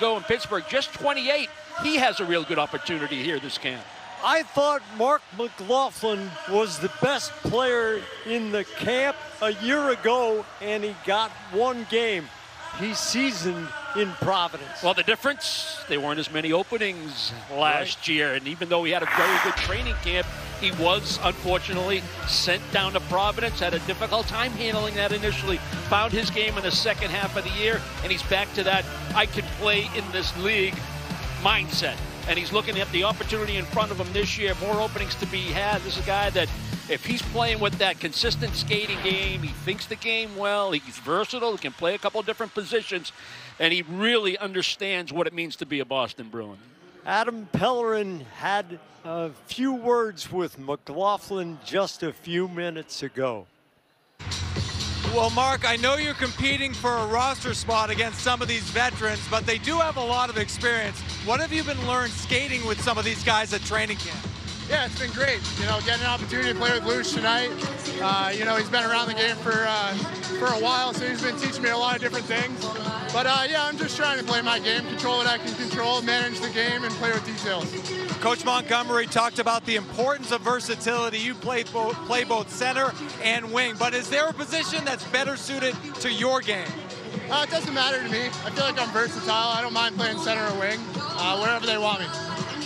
Go in Pittsburgh, just 28. He has a real good opportunity here this camp. I thought Mark McLaughlin was the best player in the camp a year ago, and he got one game. He's seasoned in Providence. Well, the difference, there weren't as many openings last year, and even though he had a very good training camp, he was unfortunately sent down to Providence, had a difficult time handling that initially, found his game in the second half of the year, and he's back to that I can play in this league mindset. And he's looking at the opportunity in front of him this year, more openings to be had. This is a guy that, if he's playing with that consistent skating game, he thinks the game well, he's versatile, he can play a couple of different positions, and he really understands what it means to be a Boston Bruin. Adam Pellerin had a few words with McLaughlin just a few minutes ago. Well, Mark, I know you're competing for a roster spot against some of these veterans, but they do have a lot of experience. What have you been learning skating with some of these guys at training camp? Yeah, it's been great. You know, getting an opportunity to play with Luce tonight. You know, he's been around the game for a while, so he's been teaching me a lot of different things. But yeah, I'm just trying to play my game, control what I can control, manage the game, and play with details. Coach Montgomery talked about the importance of versatility. You play both center and wing, but is there a position that's better suited to your game? It doesn't matter to me. I feel like I'm versatile. I don't mind playing center or wing, wherever they want me.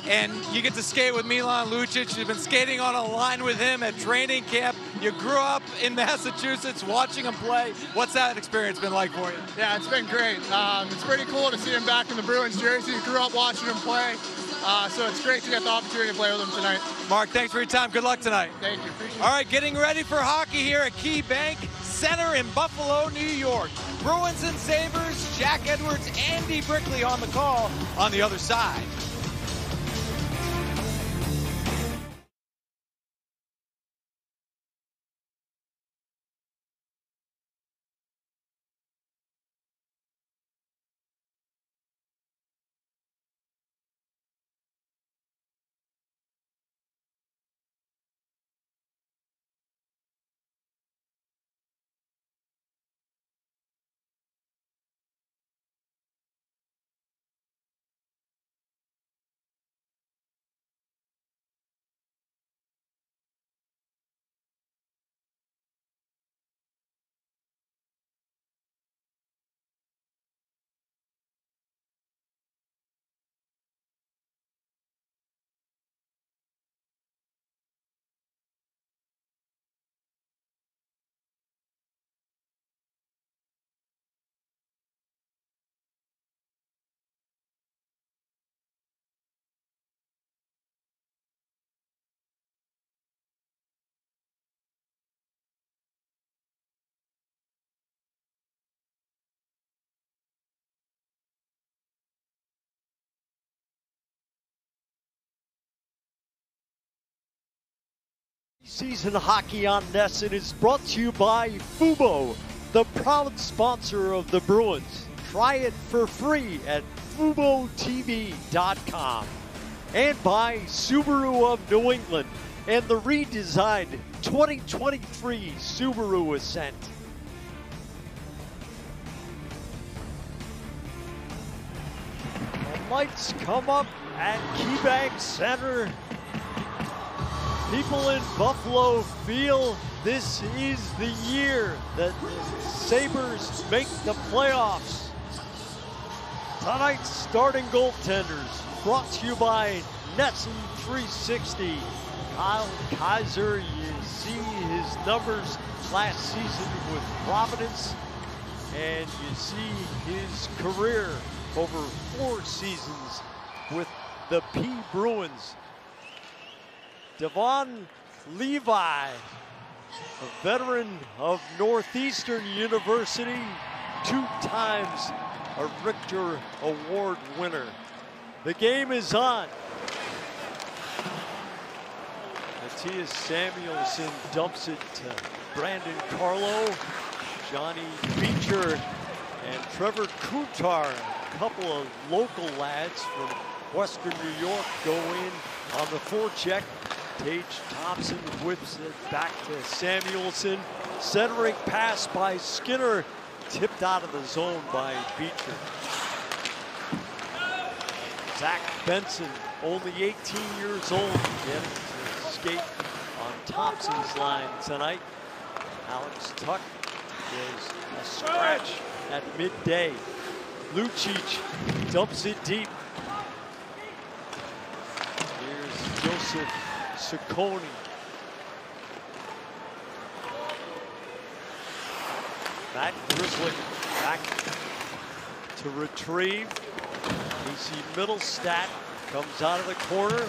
And you get to skate with Milan Lucic. You've been skating on a line with him at training camp. You grew up in Massachusetts watching him play. What's that experience been like for you? Yeah, it's been great. It's pretty cool to see him back in the Bruins jersey. Grew up watching him play. So it's great to get the opportunity to play with him tonight. Mark, thanks for your time. Good luck tonight. Thank you. Appreciate it. All right, getting ready for hockey here at Key Bank Center in Buffalo, New York. Bruins and Sabres, Jack Edwards, Andy Brickley on the call on the other side. Season Hockey on NESN is brought to you by Fubo, the proud sponsor of the Bruins. Try it for free at FuboTV.com. And by Subaru of New England and the redesigned 2023 Subaru Ascent. The lights come up at KeyBank Center. People in Buffalo feel this is the year that the Sabres make the playoffs. Tonight's starting goaltenders brought to you by NESN 360. Kyle Kaiser, you see his numbers last season with Providence, and you see his career over 4 seasons with the P. Bruins. Devon Levi, a veteran of Northeastern University, 2 times a Richter Award winner. The game is on. Matthias Samuelson dumps it to Brandon Carlo, Johnny Beecher, and Trevor Kutar. A couple of local lads from Western New York go in on the forecheck. Tage Thompson whips it back to Samuelson. Centering pass by Skinner, tipped out of the zone by Beecher. Zach Benson, only 18 years old, getting to skate on Thompson's line tonight. Alex Tuck is a scratch at midday. Lucic dumps it deep. Here's Joseph Ciccone. Matt Grizzly back to retrieve. Casey Middlestat comes out of the corner.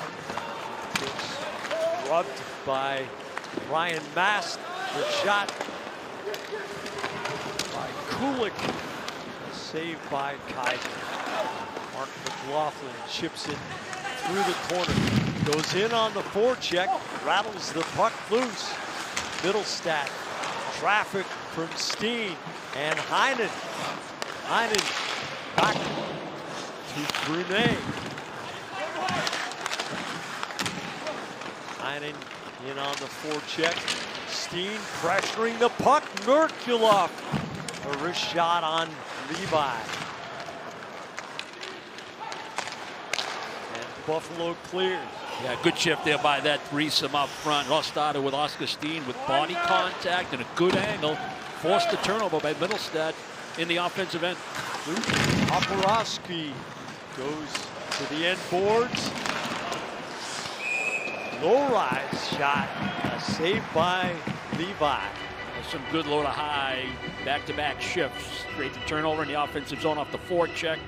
Gets rubbed by Ryan Mast. The shot by Kulik. Saved by Kaiser. Mark McLaughlin chips it through the corner. Goes in on the forecheck. Rattles the puck loose. Middlestat. Traffic from Steen and Heinen. Heinen back to Brunet. Heinen in on the forecheck. Steen pressuring the puck. Merkulov. A wrist shot on Levi. And Buffalo clears. Yeah, good shift there by that threesome up front. All started with Oscar Steen with body contact and a good angle. Forced the turnover by Middlestat in the offensive end. Paporowski goes to the end boards. Low rise shot, saved by Levi. Some good low to high, back-to-back shifts. Create the turnover in the offensive zone off the forecheck.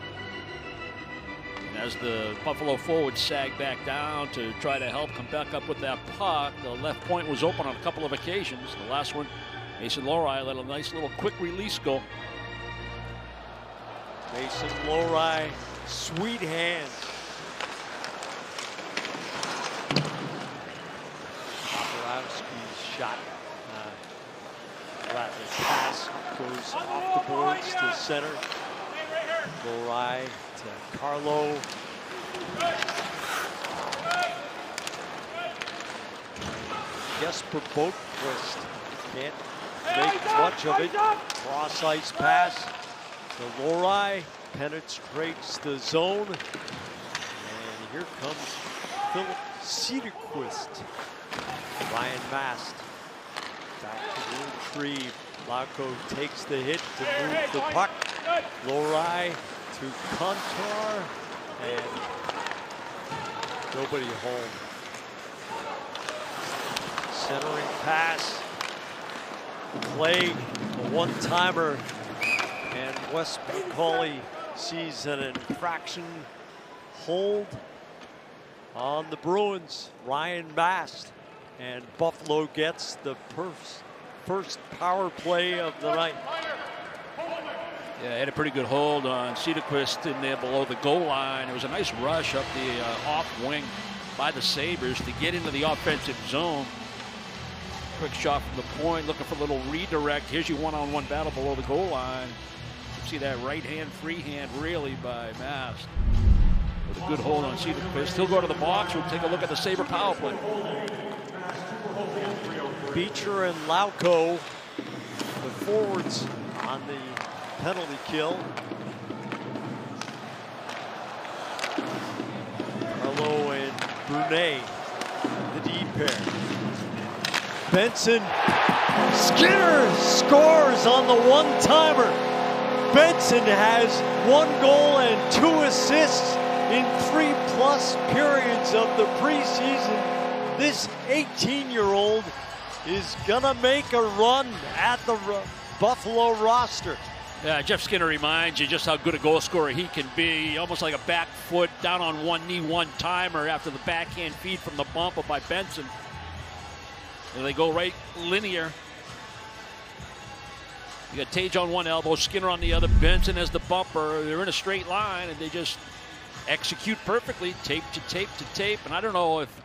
And as the Buffalo forwards sag back down to try to help come back up with that puck, the left point was open on a couple of occasions. The last one, Mason Lohrei let a nice little quick release go. Mason Lohrei, sweet hands. Paporowski's shot. Rattler's pass goes off the boards to center. Lohrei to Carlo. Jesper Boquist can't make much of it. Cross ice pass to Lohrei. Penetrates the zone. And here comes Philip Cederquist. Ryan Mast. Back to the retrieve. Lauko takes the hit to move the puck. Lohrei to Contar, and nobody home. Centering pass. Clay, a one-timer, and Wes McCauley sees an infraction hold on the Bruins. Ryan Mast. And Buffalo gets the first power play of the night. Yeah, had a pretty good hold on Cederquist in there below the goal line. It was a nice rush up the off wing by the Sabres to get into the offensive zone. Quick shot from the point, looking for a little redirect. Here's your one-on-one battle below the goal line. You see that right hand, free hand really by Mast. With a good hold on Cederquist. He'll go to the box. We'll take a look at the Sabre power play. Beecher and Lauko, the forwards on the penalty kill. Carlo and Brunet, the D pair. Benson, Skinner scores on the one-timer. Benson has 1 goal and 2 assists in 3+ periods of the preseason. This 18-year-old is gonna make a run at the Buffalo roster. Yeah, Jeff Skinner reminds you just how good a goal scorer he can be. Almost like a back foot, down on one knee, one-timer after the backhand feed from the bumper by Benson. And they go right linear. You got Tage on one elbow, Skinner on the other, Benson as the bumper. They're in a straight line, and they just execute perfectly, tape to tape to tape. And I don't know if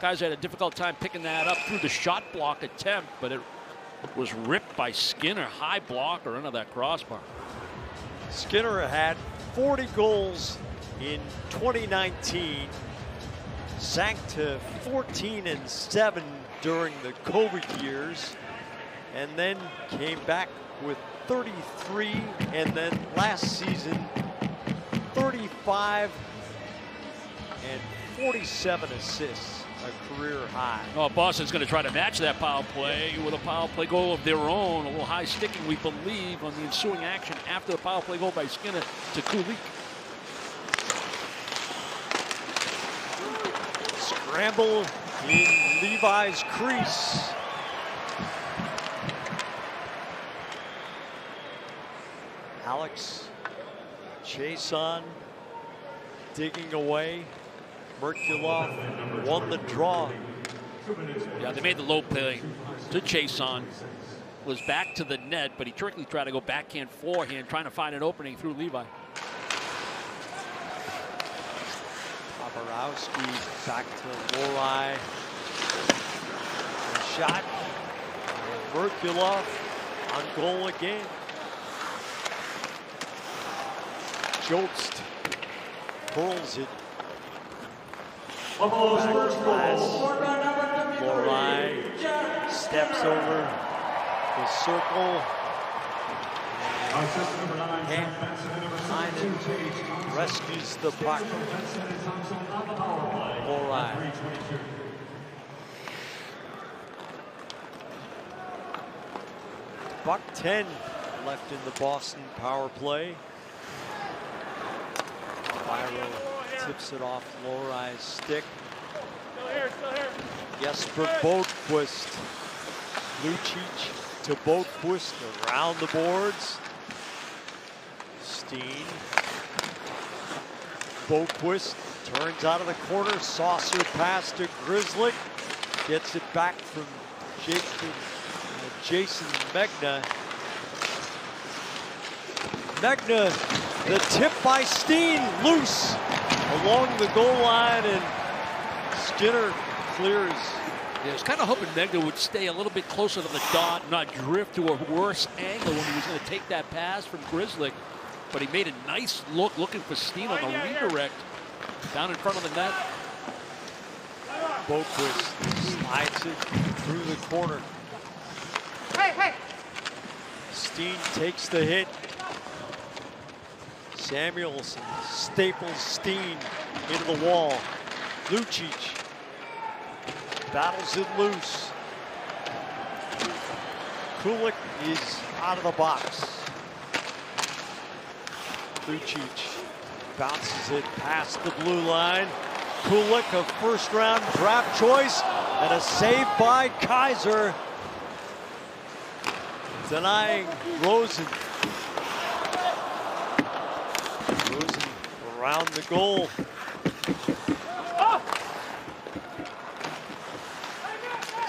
guys had a difficult time picking that up through the shot block attempt, but it was ripped by Skinner, high blocker into that crossbar. Skinner had 40 goals in 2019, sank to 14-7 during the COVID years, and then came back with 33, and then last season 35 and 47 assists, a career high. Oh, Boston's going to try to match that power play with a power play goal of their own. A little high sticking, we believe, on the ensuing action after the power play goal by Skinner to Kulik. Scramble in Levi's crease. Alex Chason digging away. Merkulov won the draw. Yeah, they made the low play to Chason. Was back to the net, but he trickyly tried to go backhand, forehand, trying to find an opening through Levi. Paparowski back to Lori. Shot. And Merkulov on goal again. Jobst pulls it. Lori steps over the circle. And rescues the puck. Lori. Buck 10 left in the Boston power play. Byro tips it off Lori's stick. Still here. Jesper Boqvist. Lucic to Boqvist around the boards. Steen. Boqvist turns out of the corner. Saucer pass to Grizzly. Gets it back from Jason Megna. Megna, the tip by Steen, loose along the goal line, and Skinner clears. Yeah, I was kind of hoping Megna would stay a little bit closer to the dot, not drift to a worse angle when he was going to take that pass from Grizzly. But he made a nice look, looking for Steen on the redirect down in front of the net. Boqvist slides it through the corner. Hey! Steen takes the hit. Samuelson staples Steen into the wall. Lucic battles it loose. Kulik is out of the box. Lucic bounces it past the blue line. Kulik, a first-round draft choice, and a save by Kaiser, denying Rosen. Rosen around the goal.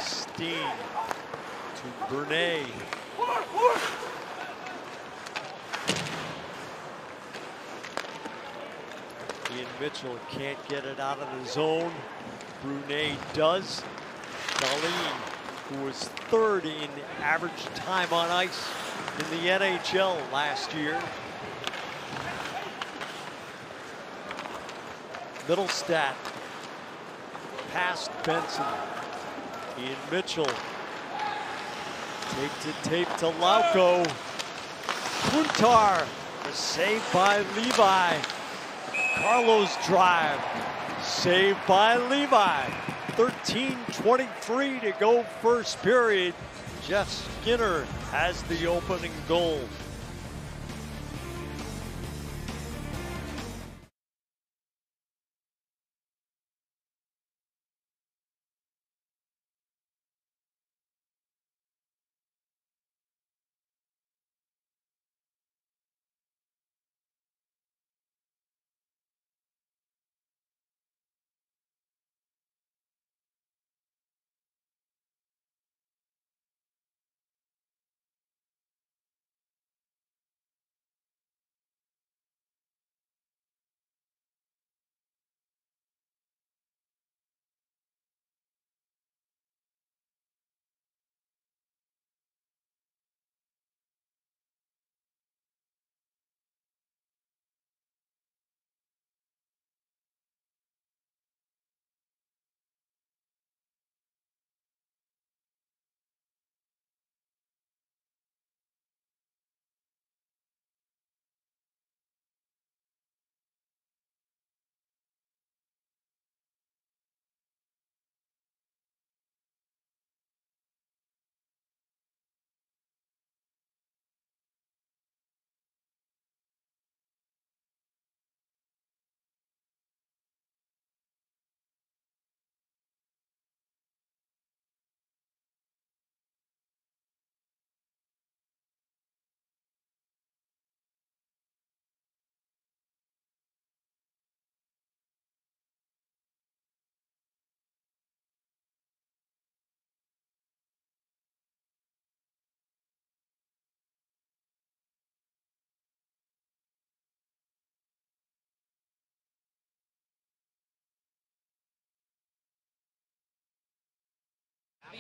Steen to Bernay. Ian Mitchell can't get it out of the zone. Brunet does. Dahlin, who was third in average time on ice in the NHL last year. Middlestat past Benson. Ian Mitchell takes it tape to Lauko. Kuntar, the save by Levi. Carlos drive, saved by Levi. 13:23 to go first period. Jeff Skinner has the opening goal.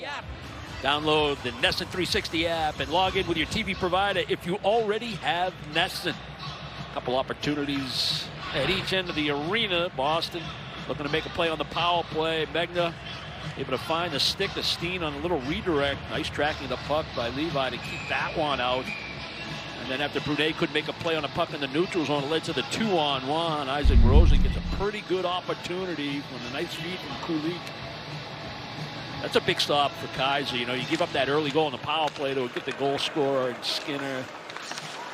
the app. Download the NESN 360 app and log in with your TV provider if you already have NESN. A couple opportunities at each end of the arena. Boston looking to make a play on the power play. Megna able to find the stick to Steen on a little redirect. Nice tracking the puck by Levi to keep that one out. And then after Brunet could make a play on a puck in the neutral zone, it led to the 2-on-1. Isaac Rosen gets a pretty good opportunity from a nice feed from Kulik. That's a big stop for Kaiser. You know, you give up that early goal on the power play to get the goal scorer and Skinner.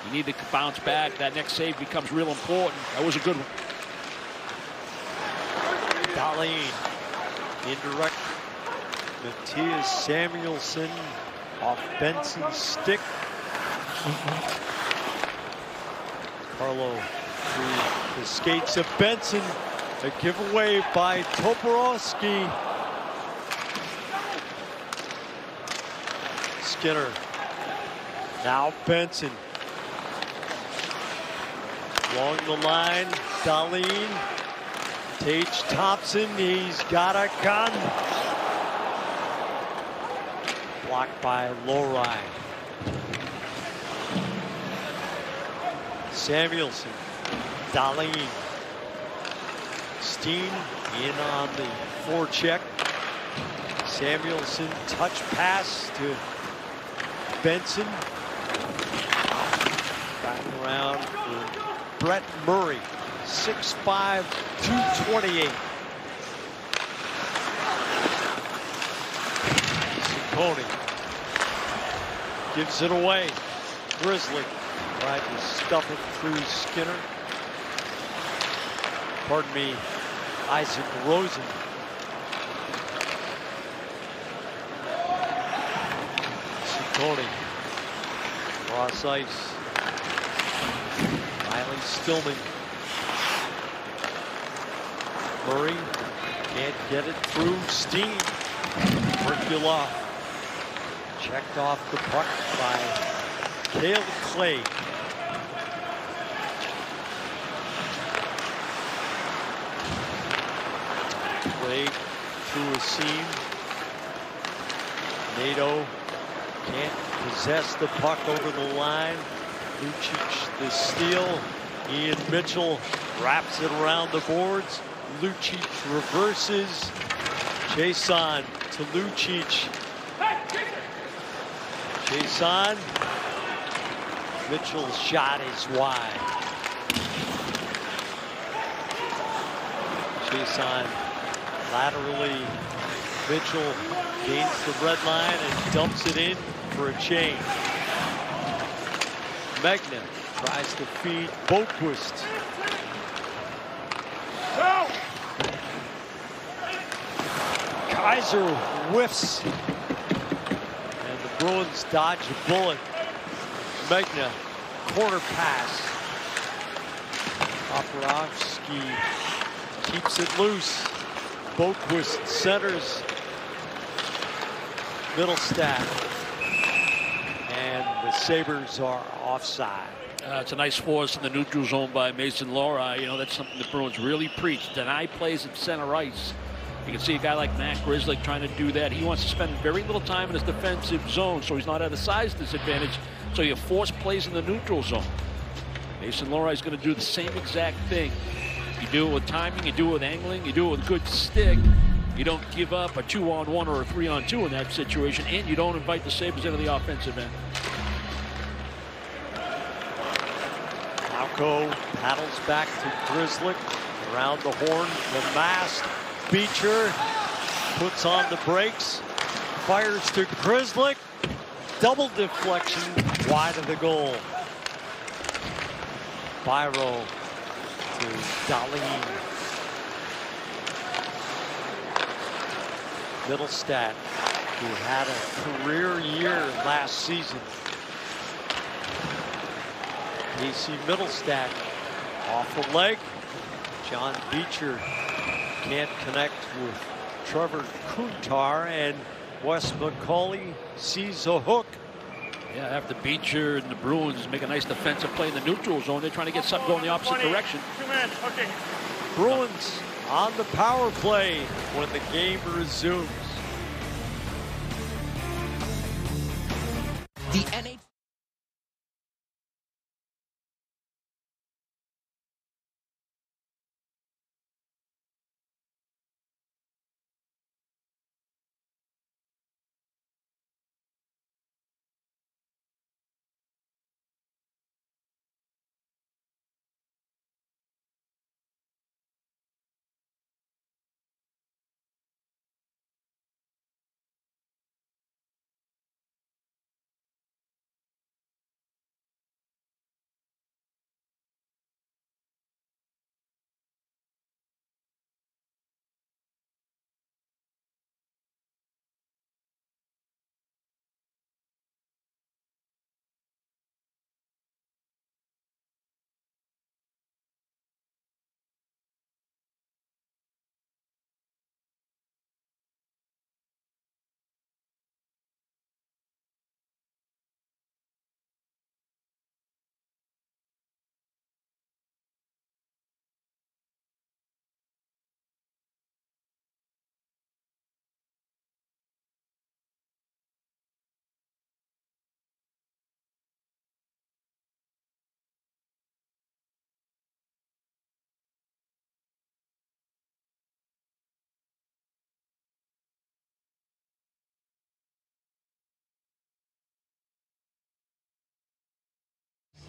You need to bounce back. That next save becomes real important. That was a good one. Dahlin, indirect. Matthias Samuelsson off Benson's stick. Carlo through the skates of Benson. A giveaway by Toporowski. Skinner. Now Benson. Along the line, Dahlin. Tage Thompson, he's got a gun. Blocked by Lowry. Samuelsson, Dahlin. Steen in on the forecheck. Samuelsson, touch pass to Benson. Back around for Brett Murray. 6'5", 228. Ciccone gives it away. Grizzly tried to stuff it through Skinner. Pardon me, Isaac Rosen. Ciccone cross ice. Riley Stillman. Murray can't get it through. Steen. Merkulov checked off the puck by Cale Clay. Clay through a seam. Nato can't possess the puck over the line. Lucic the steal. Ian Mitchell wraps it around the boards. Lucic reverses. Jason to Lucic. Jason. Mitchell's shot is wide. Jason laterally. Mitchell gains the red line and dumps it in for a change. Megna tries to feed Boquist. Kaiser whiffs. And the Bruins dodge a bullet. Megna, corner pass. Toporowski keeps it loose. Boquist centers. Middlestat. And the Sabres are offside. It's a nice force in the neutral zone by Mason Lowry. You know, that's something the Bruins really preach. Deny plays at center ice. You can see a guy like Matt Grizzly trying to do that. He wants to spend very little time in his defensive zone, so he's not at a size disadvantage. So you force plays in the neutral zone. Mason Lowry is going to do the same exact thing. You do it with timing, you do it with angling, you do it with a good stick. You don't give up a 2-on-1 or a 3-on-2 in that situation, and you don't invite the Sabres into the offensive end. Lauko paddles back to Grizzly. Around the horn, the mast. Beecher puts on the brakes. Fires to Grizzly. Double deflection wide of the goal. Byro to Dahlin. Middlestat, who had a career year last season. Casey Middlestat off the leg. John Beecher can't connect with Trevor Kuntar, and Wes McCauley sees a hook. Yeah, after Beecher and the Bruins make a nice defensive play in the neutral zone, they're trying to get something going the opposite direction. Okay. Bruins on the power play when the game resumes.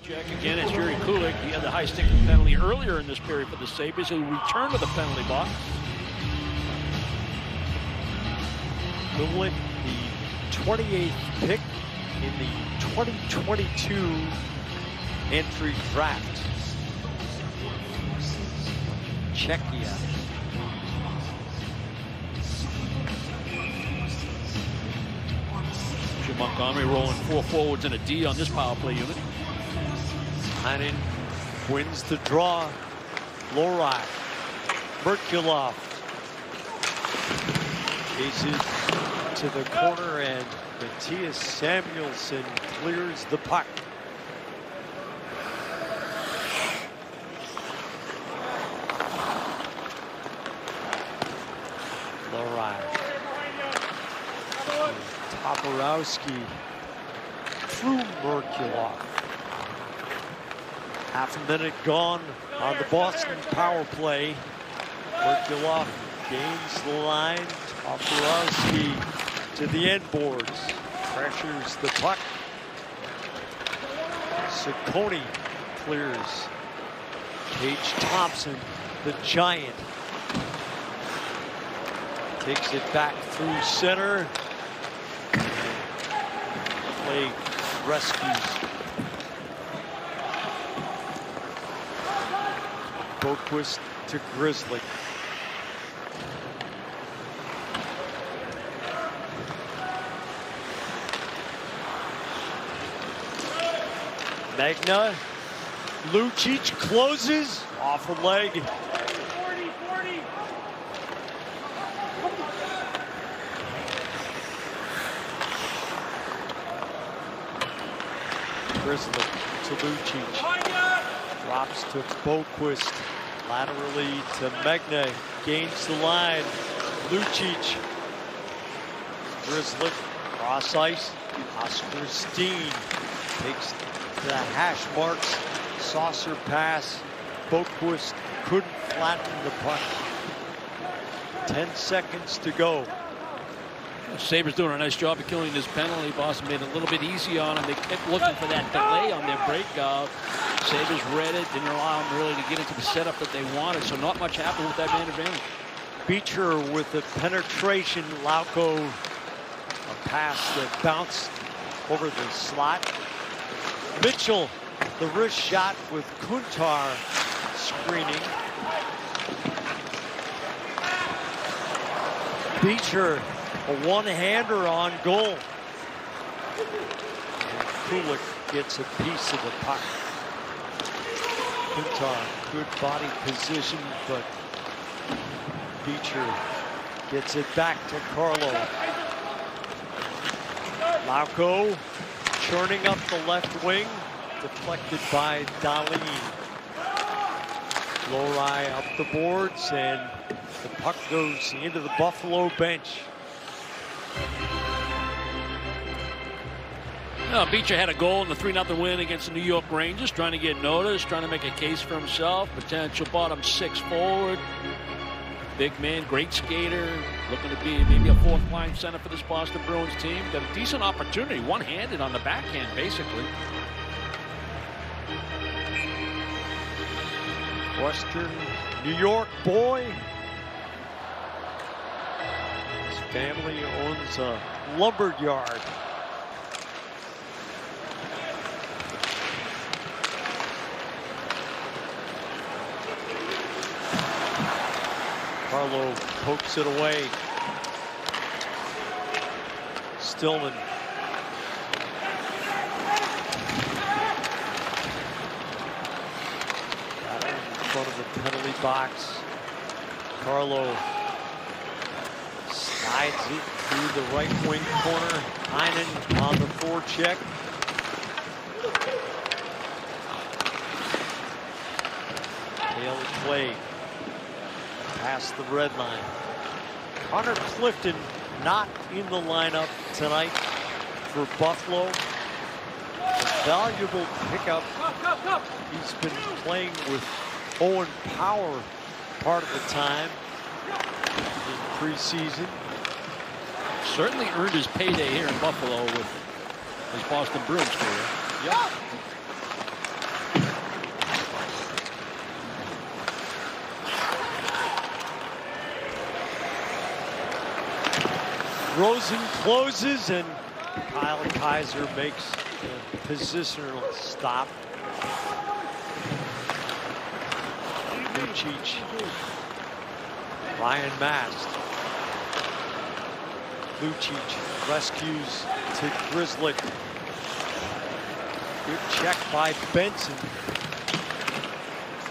Check again, it's Yuri Kulik. He had the high sticking penalty earlier in this period for the Sabres, who returned to the penalty box. Kulik, the 28th pick in the 2022 entry draft. Czechia. Jim Montgomery rolling 4 forwards and a D on this power play unit. Heinen wins the draw. Lohrei. Merkulov. Aces to the corner, and Matthias Samuelsson clears the puck. Lohrei. Toporowski through Merkulov. Half a minute gone on the Boston power play. Merkulov gains the line. Toporowski to the end boards. Pressures the puck. Ciccone clears. Tage Thompson, the giant, takes it back through center. Play rescues. Boquist to Grizzly. Magna. Lucic closes off a leg. 40. Grizzly to Lucic. Drops to Boquist. Laterally to Magna. Gains the line. Lucic. Grizzly. Cross ice. Oscar Steen takes the hash marks. Saucer pass. Boquist couldn't flatten the puck. 10 seconds to go. Sabres doing a nice job of killing this penalty. Boston made it a little bit easy on them. They kept looking for that delay on their breakout. Sabres read it, didn't allow them really to get into the setup that they wanted, so not much happened with that man advantage. Beecher with the penetration. Lauko, a pass that bounced over the slot. Mitchell, the wrist shot with Kuntar screening. Beecher, a one-hander on goal. And Kulik gets a piece of the puck. Kuntar, good body position, but Beecher gets it back to Carlo. Lauko churning up the left wing, deflected by Dahlin. Lohrei up the boards, and the puck goes into the Buffalo bench. Beecher had a goal in the 3-0 win against the New York Rangers, trying to get noticed, trying to make a case for himself. Potential bottom 6 forward. Big man, great skater, looking to be maybe a 4th line center for this Boston Bruins team. Got a decent opportunity, one-handed on the backhand, basically. Western New York boy. His family owns a lumber yard. Carlo pokes it away. Stillman. Got it in front of the penalty box. Carlo slides it through the right wing corner. Heinen on the forecheck. Tail play. Past the red line. Connor Clifton not in the lineup tonight for Buffalo. A valuable pickup. He's been playing with Owen Power part of the time in preseason. Certainly earned his payday here in Buffalo with his Boston Bruins career. Yep. Rosen closes, and Kyle Kaiser makes the positional stop. Lucic, Ryan Mast. Lucic rescues to Grizzly. Good check by Benson.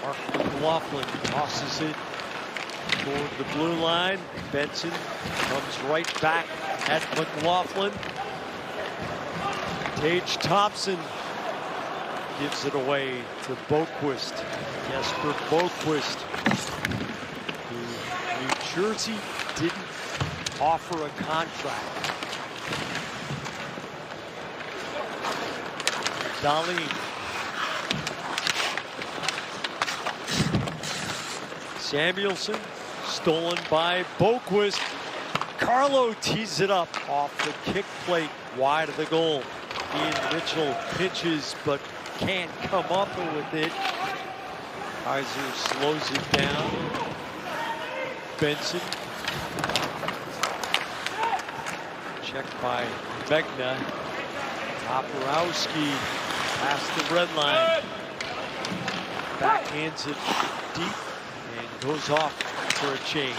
Mark McLaughlin tosses it toward the blue line. Benson comes right back at McLaughlin. Tage Thompson gives it away to Boquist. Jesper Boquist, who New Jersey didn't offer a contract. Dahlin. Samuelson, stolen by Boquist. Carlo tees it up off the kick plate wide of the goal. Ian Mitchell pitches but can't come up with it. Kaiser slows it down. Benson. Checked by Megna. Toporowski past the red line. Backhands it deep and goes off for a change.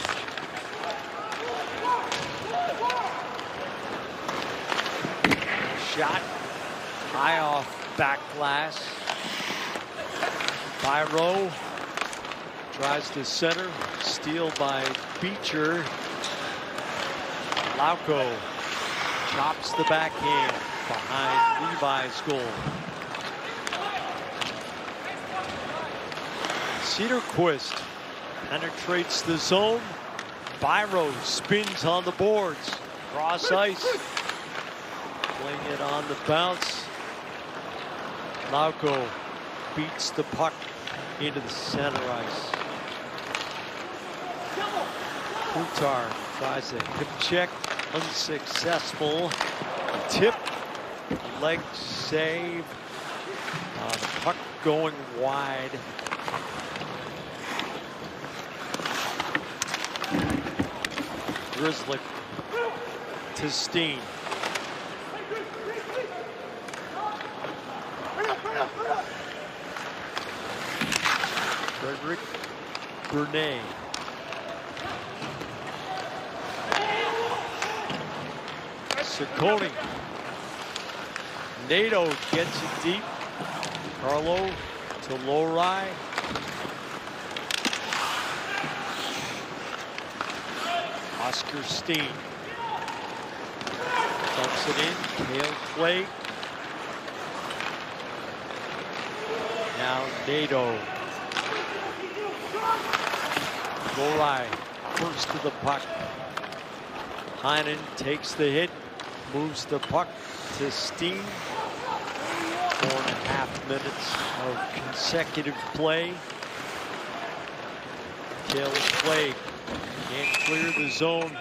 Shot high off back glass. Byro tries to center. Steal by Beecher. Lauko chops the backhand behind Levi's goal. Cedarquist penetrates the zone. Byro spins on the boards. Cross ice. Playing it on the bounce. Lauko beats the puck into the center ice. Kutar tries a hip check. Unsuccessful. Tip. Leg save. Puck going wide. Grizzly to Steen. Frederick Bernay. Ciccone. Nato gets it deep. Carlo to Lowry. Oscar Steen. Dumps it in. Kale Clay. Now Nato. Lowry first to the puck. Heinen takes the hit. Moves the puck to Steen. 4.5 minutes of consecutive play. Kale Clay can't clear the zone.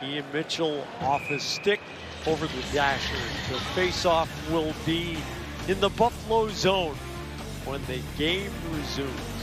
Ian Mitchell off his stick over the dasher. The face-off will be in the Buffalo zone when the game resumes.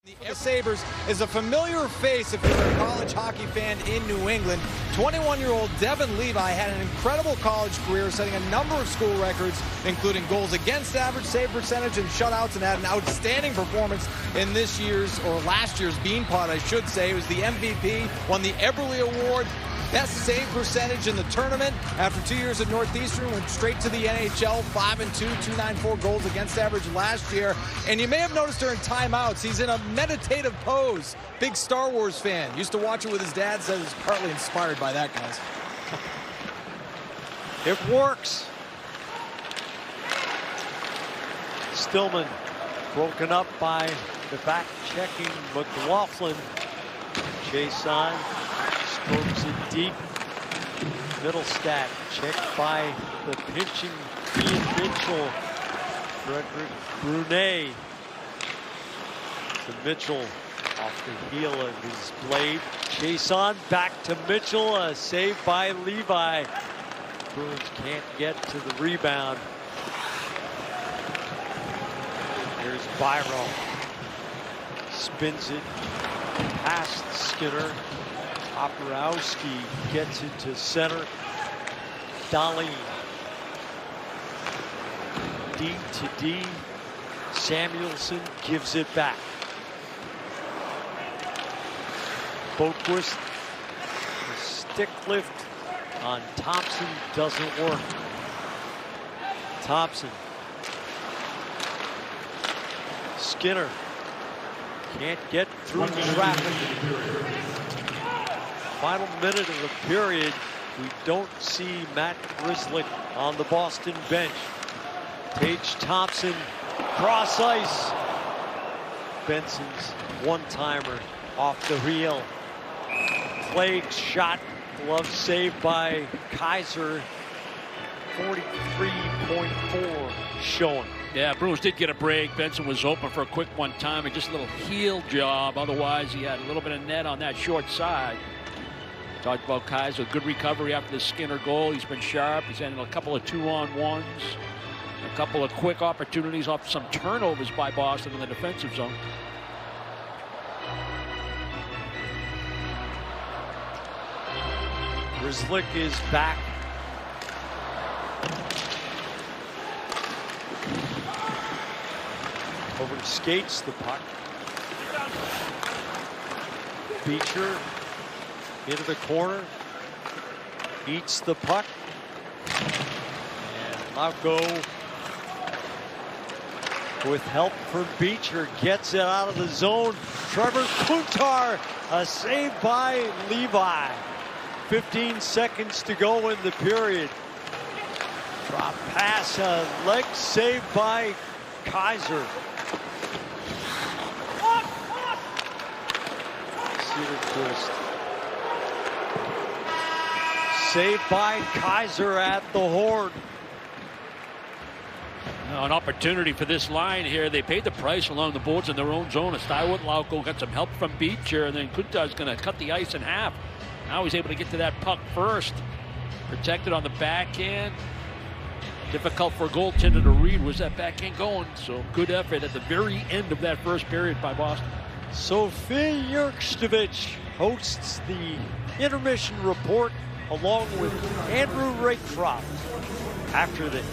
The Sabres is a familiar face if you're a college hockey fan in New England. 21-year-old Devin Levi had an incredible college career, setting a number of school records, including goals against average, save percentage, and shutouts, and had an outstanding performance in this year's, or last year's, Beanpot, I should say. He was the MVP, won the Eberle Award, best save percentage in the tournament. After 2 years at Northeastern, went straight to the NHL, 5-2, 294 goals against average last year. And you may have noticed during timeouts, he's in a meditative pose. Big Star Wars fan. Used to watch it with his dad, said he was partly inspired by that, guys. It works. Stillman broken up by the back-checking McLaughlin. Jason strokes it deep. Middlestat checked by the pinching Ian Mitchell. Frederick Brunet to Mitchell off the heel of his blade. Jason back to Mitchell. A save by Levi. Bruins can't get to the rebound. Here's Byro. Spins it past Skinner. Oporowski gets it to center. Dahlin. D to D. Samuelson gives it back. Boquist. The stick lift on Thompson doesn't work. Thompson. Skinner can't get through traffic. Final minute of the period. We don't see Matt Grzelcyk on the Boston bench. Tage Thompson, cross ice. Benson's one-timer off the reel. Plague shot, glove saved by Kaiser. 43.4 showing. Yeah, Bruins did get a break. Benson was open for a quick one time and just a little heel job. Otherwise, he had a little bit of net on that short side. Talked about Kaiser, good recovery after the Skinner goal. He's been sharp. He's had a couple of 2-on-1s, a couple of quick opportunities off some turnovers by Boston in the defensive zone. Grzelcyk is back. Over to skates, the puck. Beecher into the corner. Eats the puck. And Lauko, with help from Beecher, gets it out of the zone. Trevor Kuntar, a save by Levi. 15 seconds to go in the period. Drop pass, a leg save by Kaiser. Cedarquist. Saved by Kaiser at the horn. An opportunity for this line here. They paid the price along the boards in their own zone. Stywart, Lauko got some help from Beecher, and then Kuntar's going to cut the ice in half. Now he's able to get to that puck first. Protected on the backhand. Difficult for a goaltender to read. Was that backhand going? So good effort at the very end of that first period by Boston. Sophie Jurkstevich hosts the intermission report along with Andrew Raycroft after this.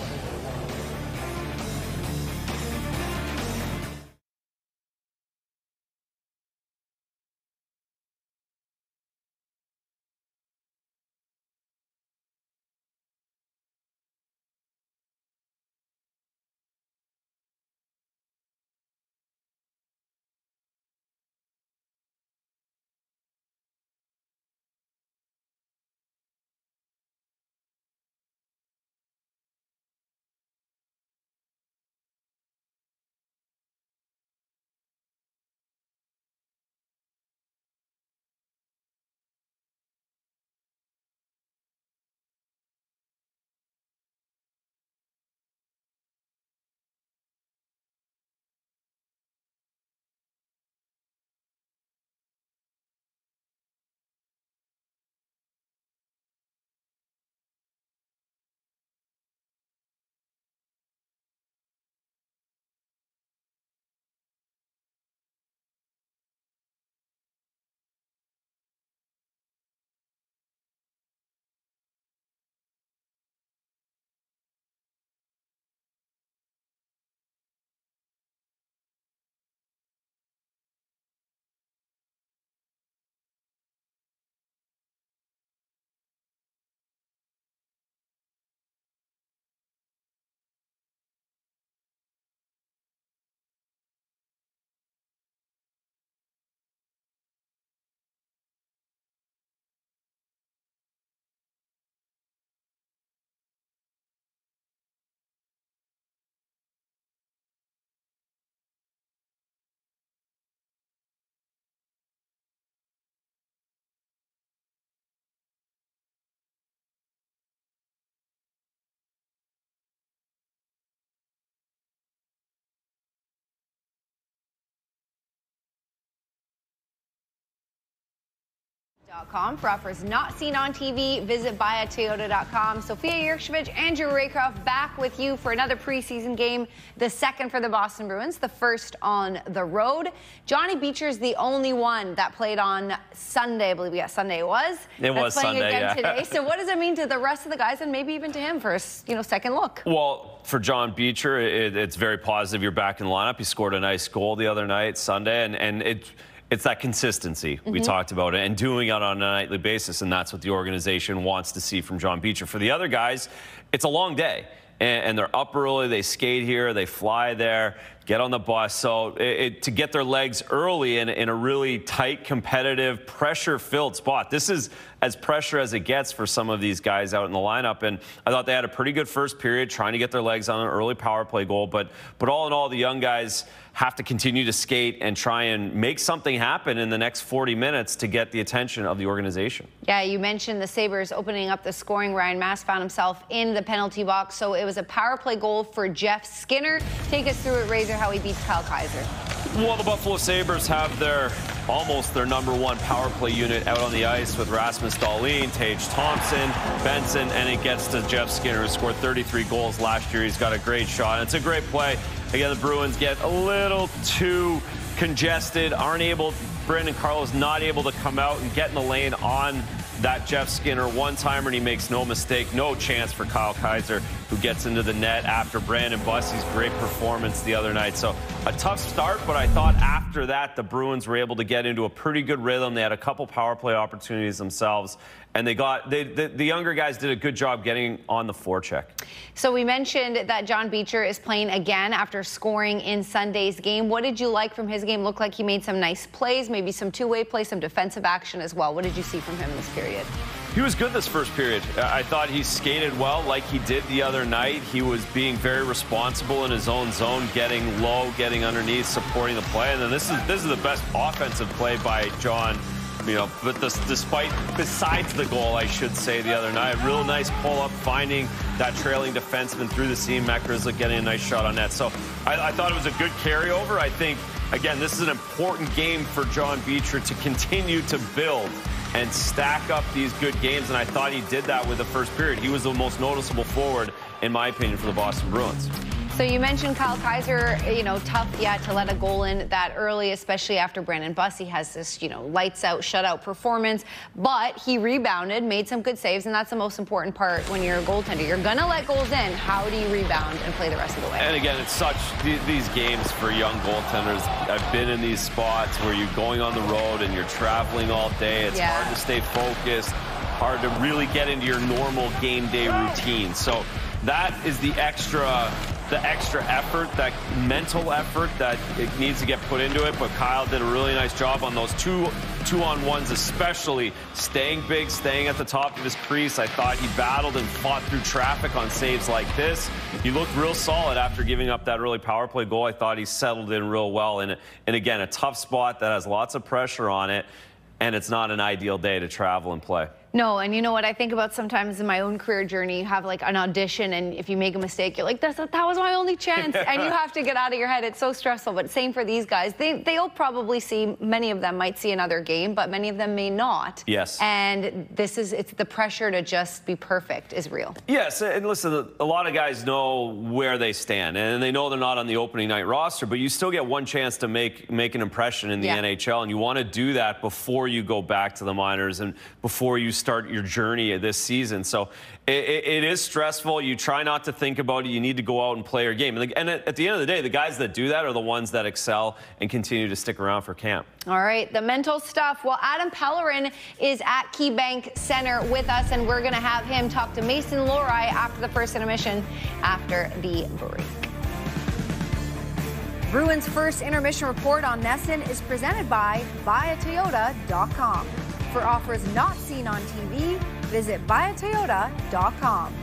For offers not seen on TV, visit buyatoyota.com. Sophia Yurchevich, Andrew Raycroft back with you for another preseason game, the second for the Boston Bruins, the first on the road. Johnny Beecher's the only one that played on Sunday, I believe. Yeah, Sunday it was. It was playing Sunday, again yeah. today. So what does it mean to the rest of the guys and maybe even to him for a second look? Well, for John Beecher, it's very positive. You're back in the lineup. He scored a nice goal the other night, Sunday, and it's that consistency we talked about and doing it on a nightly basis, and that's what the organization wants to see from John Beecher. For the other guys, it's a long day, and they're up early. They skate here, they fly there, get on the bus. So to get their legs early in a really tight, competitive, pressure-filled spot. This is as pressure as it gets for some of these guys out in the lineup. And I thought they had a pretty good first period trying to get their legs on an early power play goal. But all in all, the young guys have to continue to skate and try and make something happen in the next 40 minutes to get the attention of the organization. Yeah, you mentioned the Sabres opening up the scoring. Ryan Mast found himself in the penalty box, so it was a power play goal for Jeff Skinner. Take us through it, Razor, how he beats Kyle Kaiser. Well, the Buffalo Sabres have almost their #1 power play unit out on the ice with Rasmus Dahlin, Tage Thompson, Benson, and it gets to Jeff Skinner, who scored 33 goals last year. He's got a great shot. It's a great play. Again, the Bruins get a little too congested, Brandon Carlo's not able to come out and get in the lane on that Jeff Skinner one-timer, and he makes no mistake, no chance for Kyle Kaiser, who gets into the net after Brandon Bussey's great performance the other night. So a tough start, but I thought after that the Bruins were able to get into a pretty good rhythm. They had a couple power play opportunities themselves, and the younger guys did a good job getting on the forecheck. So we mentioned that John Beecher is playing again after scoring in Sunday's game. What did you like from his game? Looked like he made some nice plays, maybe some two-way plays, some defensive action as well. What did you see from him in this period? He was good this first period. I thought he skated well like he did the other night. He was being very responsible in his own zone, getting low, getting underneath, supporting the play. And then this is the best offensive play by John. But besides the goal, I should say, the other night, real nice pull-up, finding that trailing defenseman through the seam. Mekriz getting a nice shot on net. So I thought it was a good carryover. I think, again, this is an important game for John Beecher to continue to build and stack up these good games, and I thought he did that with the first period. He was the most noticeable forward, in my opinion, for the Boston Bruins. So you mentioned Kyle Kaiser, tough, to let a goal in that early, especially after Brandon Bussey has this, lights out, shutout performance. But he rebounded, made some good saves, and that's the most important part when you're a goaltender. You're going to let goals in. How do you rebound and play the rest of the way? And again, it's these games for young goaltenders. I've been in these spots where you're going on the road and you're traveling all day. It's hard to stay focused, hard to really get into your normal game day routine. So that is the extra effort, that mental effort that it needs to get put into it. But Kyle did a really nice job on those two-on-ones, especially staying big, staying at the top of his crease. I thought he battled and fought through traffic on saves like this. He looked real solid after giving up that early power play goal. I thought he settled in real well. And again, a tough spot that has lots of pressure on it, and it's not an ideal day to travel and play. No, and you know what I think about sometimes in my own career journey, you have like an audition, and if you make a mistake, you're like, that was my only chance, and you have to get out of your head. It's so stressful. But same for these guys. They'll probably see, many of them might see another game, but many of them may not. Yes. And it's the pressure to just be perfect is real. Yes, and listen, a lot of guys know where they stand, and they know they're not on the opening night roster, but you still get one chance to make an impression in the NHL, and you want to do that before you go back to the minors and before you start your journey this season. So it is stressful. You try not to think about it. You need to go out and play your game. And at the end of the day, the guys that do that are the ones that excel and continue to stick around for camp. All right, the mental stuff. Well, Adam Pellerin is at KeyBank Center with us, and we're going to have him talk to Mason Lohrei after the first intermission after the break. Bruins' first intermission report on NESN is presented by buyatoyota.com. For offers not seen on TV, visit buyatoyota.com.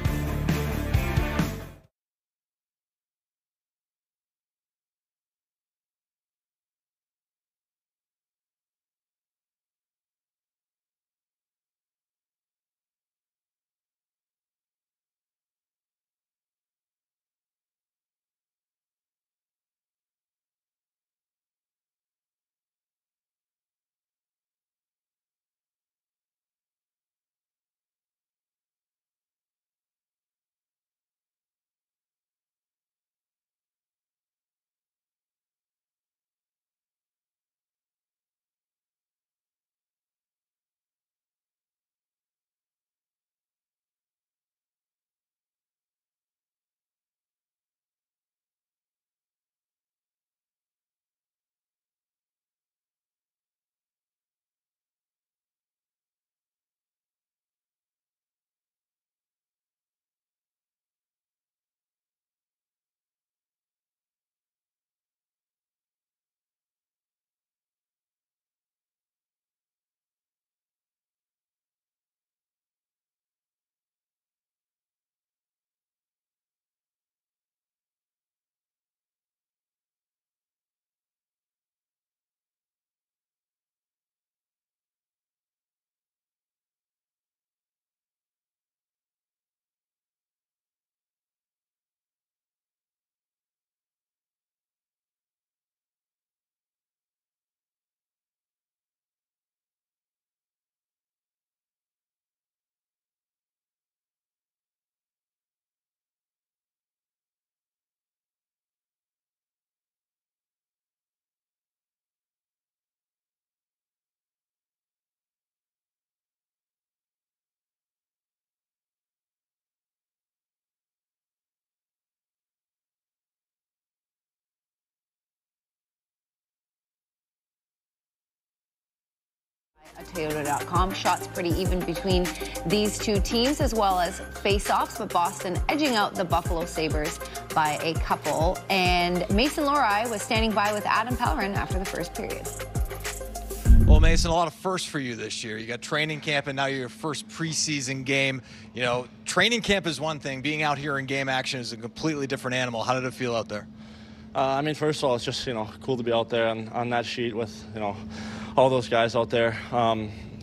Toyota.com. Shots pretty even between these two teams, as well as face-offs, but Boston edging out the Buffalo Sabres by a couple. And Mason Lohrei was standing by with Adam Pellerin after the first period. Well, Mason, a lot of firsts for you this year. You got training camp and now your first preseason game. You know, training camp is one thing. Being out here in game action is a completely different animal. How did it feel out there? I mean, first of all, it's just, cool to be out there on that sheet with, all those guys out there.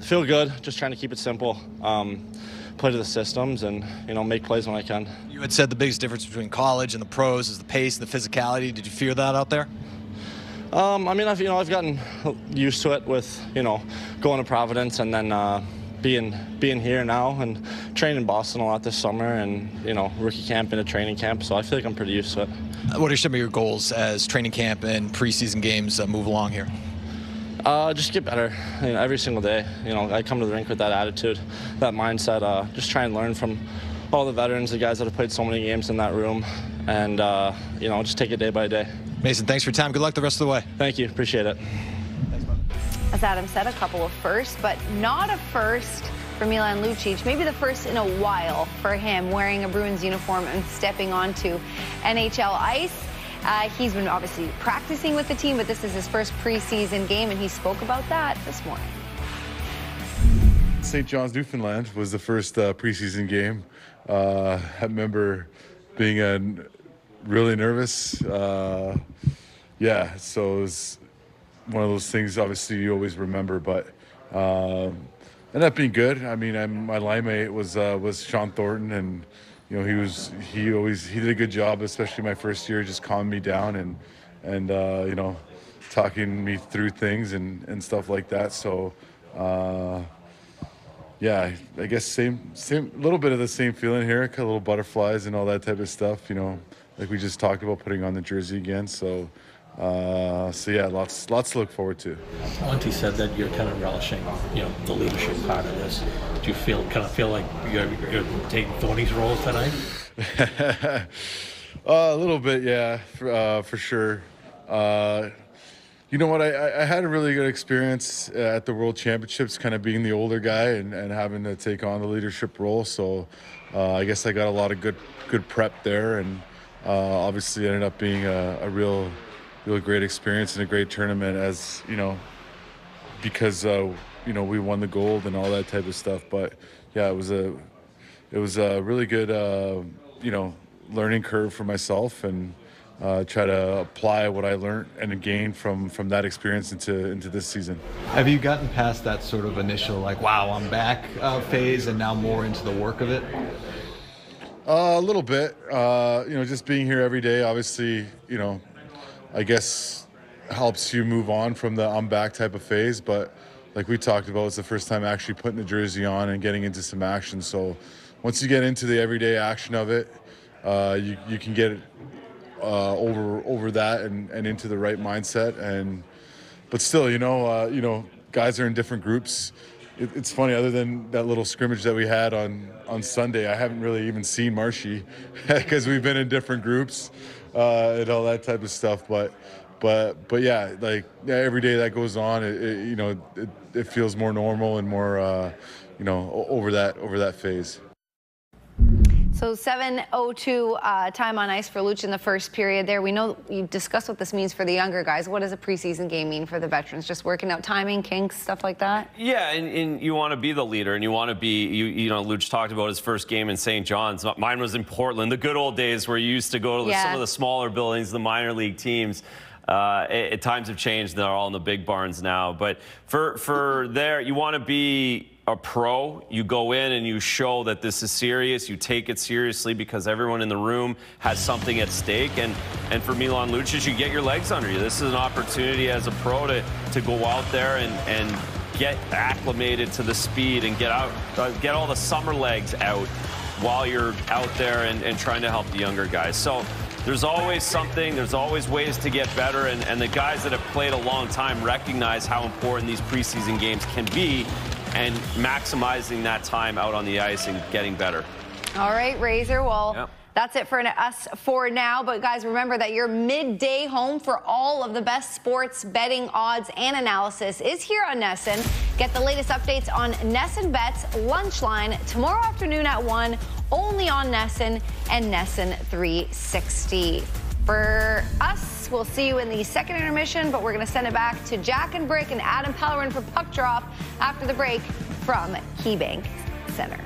Feel good, just trying to keep it simple, play to the systems and, make plays when I can. You had said the biggest difference between college and the pros is the pace and the physicality. Did you fear that out there? I mean, I've gotten used to it with, going to Providence and then being here now and training in Boston a lot this summer and, rookie camp into training camp. So I feel like I'm pretty used to it. What are some of your goals as training camp and preseason games move along here? Just get better every single day. I come to the rink with that attitude, that mindset, just try and learn from all the veterans, the guys that have played so many games in that room, and, just take it day by day. Mason, thanks for your time. Good luck the rest of the way. Thank you. Appreciate it. Thanks, bud. As Adam said, a couple of firsts, but not a first for Milan Lucic. Maybe the first in a while for him, wearing a Bruins uniform and stepping onto NHL ice. He's been obviously practicing with the team, but this is his first preseason game, and he spoke about that this morning. St. John's, Newfoundland was the first preseason game. I remember being really nervous. Yeah, so it was one of those things, obviously, you always remember, but ended up being good. I mean, my line mate was Sean Thornton, and he did a good job, especially my first year, just calming me down and talking me through things and stuff like that. So yeah, I guess same little bit of the same feeling here, a little butterflies and all that type of stuff, like we just talked about, putting on the jersey again. So yeah, lots to look forward to. Monty said that you're kind of relishing, the leadership part of this. Do you feel like you're taking Thorny's role tonight? A little bit, yeah, for sure. You know what? I had a really good experience at the World Championships, kind of being the older guy and having to take on the leadership role. So I guess I got a lot of good prep there, and obviously ended up being a real great experience and a great tournament, as because we won the gold and all that type of stuff. But yeah, it was a really good learning curve for myself, and try to apply what I learned and gained from that experience into this season. Have you gotten past that sort of initial wow, I'm back phase, and now more into the work of it? A little bit. Just being here every day, obviously, I guess helps you move on from the I'm back type of phase. But like we talked about, it's the first time actually putting the jersey on and getting into some action. So once you get into the everyday action of it, you can get over that and into the right mindset. But still, guys are in different groups. It's funny, other than that little scrimmage that we had on Sunday, I haven't really even seen Marshy because we've been in different groups and all that type of stuff. But yeah, every day that goes on, it feels more normal and more over that phase. So 7:02 time on ice for Luch in the first period there. We know you discussed what this means for the younger guys. What does a preseason game mean for the veterans? Just working out timing, kinks, stuff like that? Yeah, and you want to be the leader, and you want to be, Luch talked about his first game in St. John's. Mine was in Portland, the good old days where you used to go to some of the smaller buildings, the minor league teams. At times have changed. They're all in the big barns now. But for there, you want to be a pro. You go in and you show that this is serious. You take it seriously because everyone in the room has something at stake. And for Milan Lucic, you get your legs under you. This is an opportunity as a pro to go out there and get acclimated to the speed and get all the summer legs out while you're out there and trying to help the younger guys. So there's always something, there's always ways to get better, and the guys that have played a long time recognize how important these preseason games can be, and maximizing that time out on the ice and getting better. All right, Razor. Well, that's it for us for now. But, guys, remember that your midday home for all of the best sports betting odds and analysis is here on NESN. Get the latest updates on NESN Bet's Lunch Line tomorrow afternoon at 1, only on NESN and NESN 360. For us, we'll see you in the second intermission, but we're going to send it back to Jack and Brick and Adam Pellerin for Puck Drop after the break from KeyBank Center.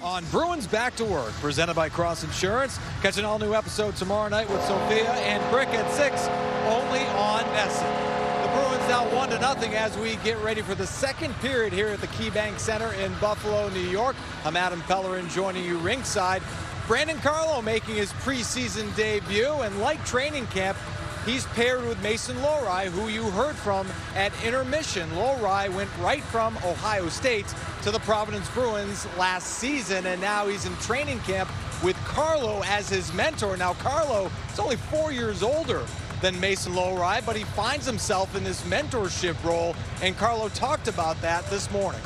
On Bruins Back to Work, presented by Cross Insurance. Catch an all-new episode tomorrow night with Sophia and Brick at 6, only on NESN. The Bruins now 1-0 as we get ready for the second period here at the KeyBank Center in Buffalo, New York. I'm Adam Pellerin joining you ringside. Brandon Carlo making his preseason debut, and like training camp, he's paired with Mason Lohrei, who you heard from at intermission. Lohrei went right from Ohio State to the Providence Bruins last season, and now he's in training camp with Carlo as his mentor. Now, Carlo is only 4 years older than Mason Lohrei, but he finds himself in this mentorship role, and Carlo talked about that this morning.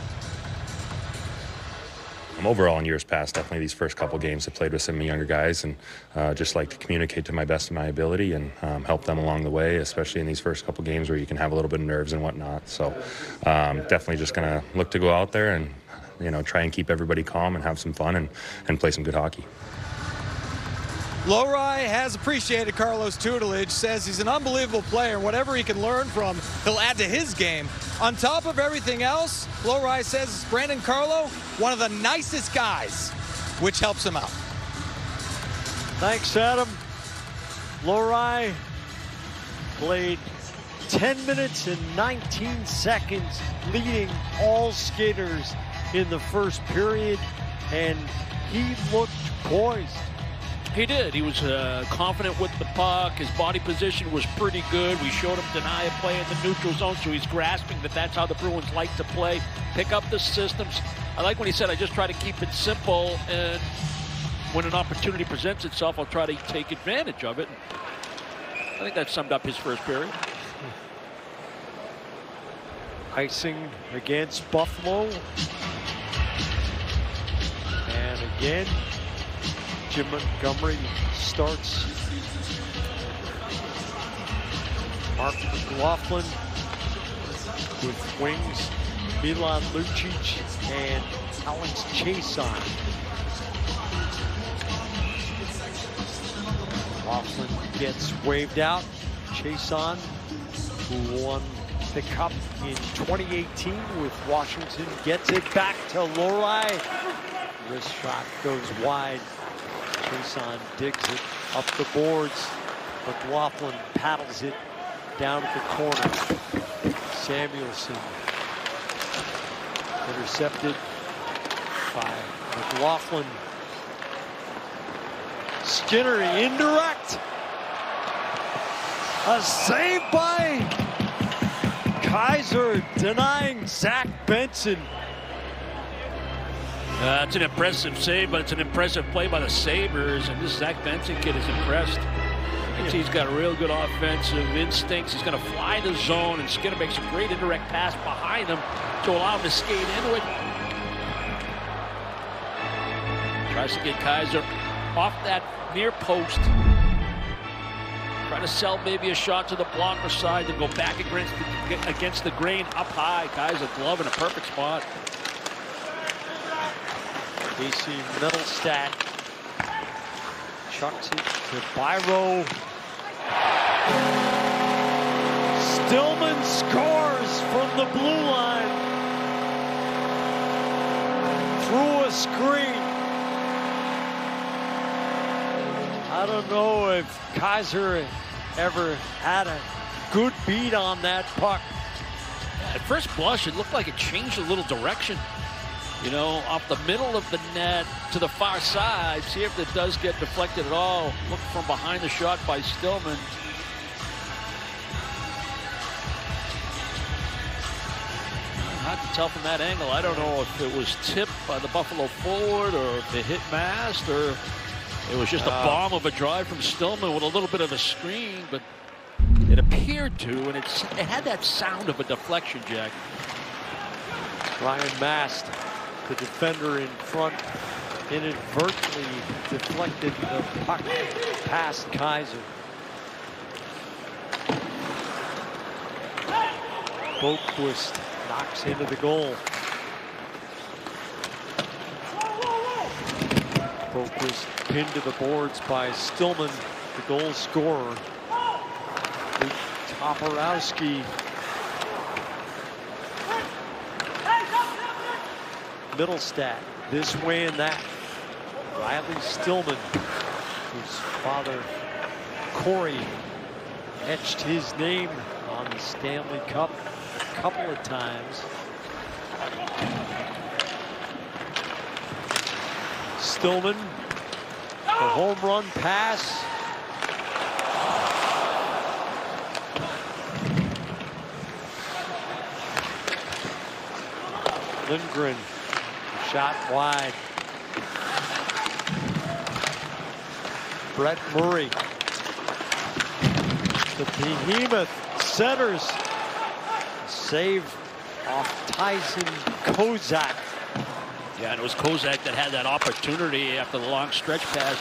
Overall, in years past, definitely these first couple games, I played with some younger guys, and just like to communicate to my best of my ability and help them along the way, especially in these first couple games where you can have a little bit of nerves and whatnot. So definitely just going to look to go out there and, you know, try and keep everybody calm and have some fun and play some good hockey. Lohrei has appreciated Carlo's tutelage, says he's an unbelievable player, and whatever he can learn from, he'll add to his game. On top of everything else, Lohrei says Brandon Carlo, one of the nicest guys, which helps him out. Thanks, Adam. Lohrei played 10 minutes and 19 seconds, leading all skaters in the first period, and he looked poised. He did. He was confident with the puck. His body position was pretty good. We showed him deny a play in the neutral zone, so he's grasping that that's how the Bruins like to play, pick up the systems. I like when he said, I just try to keep it simple, and when an opportunity presents itself, I'll try to take advantage of it. I think that summed up his first period. Icing against Buffalo. And again, Jim Montgomery starts. Mark McLaughlin with wings. Milan Lucic and Alex Chason. McLaughlin gets waved out. Chason, who won the Cup in 2018 with Washington, gets it back to Lohrei. Wrist shot goes wide. Chiasson digs it up the boards. McLaughlin paddles it down at the corner. Samuelson intercepted by McLaughlin. Skinner indirect. A save by Kaiser denying Zach Benson. It's an impressive save, but it's an impressive play by the Sabres. And this Zach Benson kid is impressed. He's got real good offensive instincts. He's going to fly the zone, and Skinner makes a great indirect pass behind him to allow him to skate into it. Tries to get Kaiser off that near post. Try to sell maybe a shot to the blocker side, then go back against the grain up high. Kaiser glove in a perfect spot. Casey Mittelstadt chucks it to Byro. Stillman scores from the blue line through a screen. I don't know if Kaiser ever had a good beat on that puck. At first blush, it looked like it changed a little direction. You know, off the middle of the net to the far side. See if it does get deflected at all. Look from behind the shot by Stillman. Hard to tell from that angle. I don't know if it was tipped by the Buffalo forward or if it hit mast or it was just a bomb of a drive from Stillman with a little bit of a screen, but it appeared to, and it had that sound of a deflection, Jack. Ryan Mast, the defender in front, inadvertently deflected the puck past Kaiser. Boquist knocks into the goal. Boquist pinned to the boards by Stillman, the goal scorer. Toporowski. Mittelstadt this way and that. Riley Stillman, whose father Corey etched his name on the Stanley Cup a couple of times. Stillman, the home run pass. Lindgren, shot wide. Brett Murray, the behemoth centers. Save off Tyson Kozak. Yeah, and it was Kozak that had that opportunity after the long stretch pass.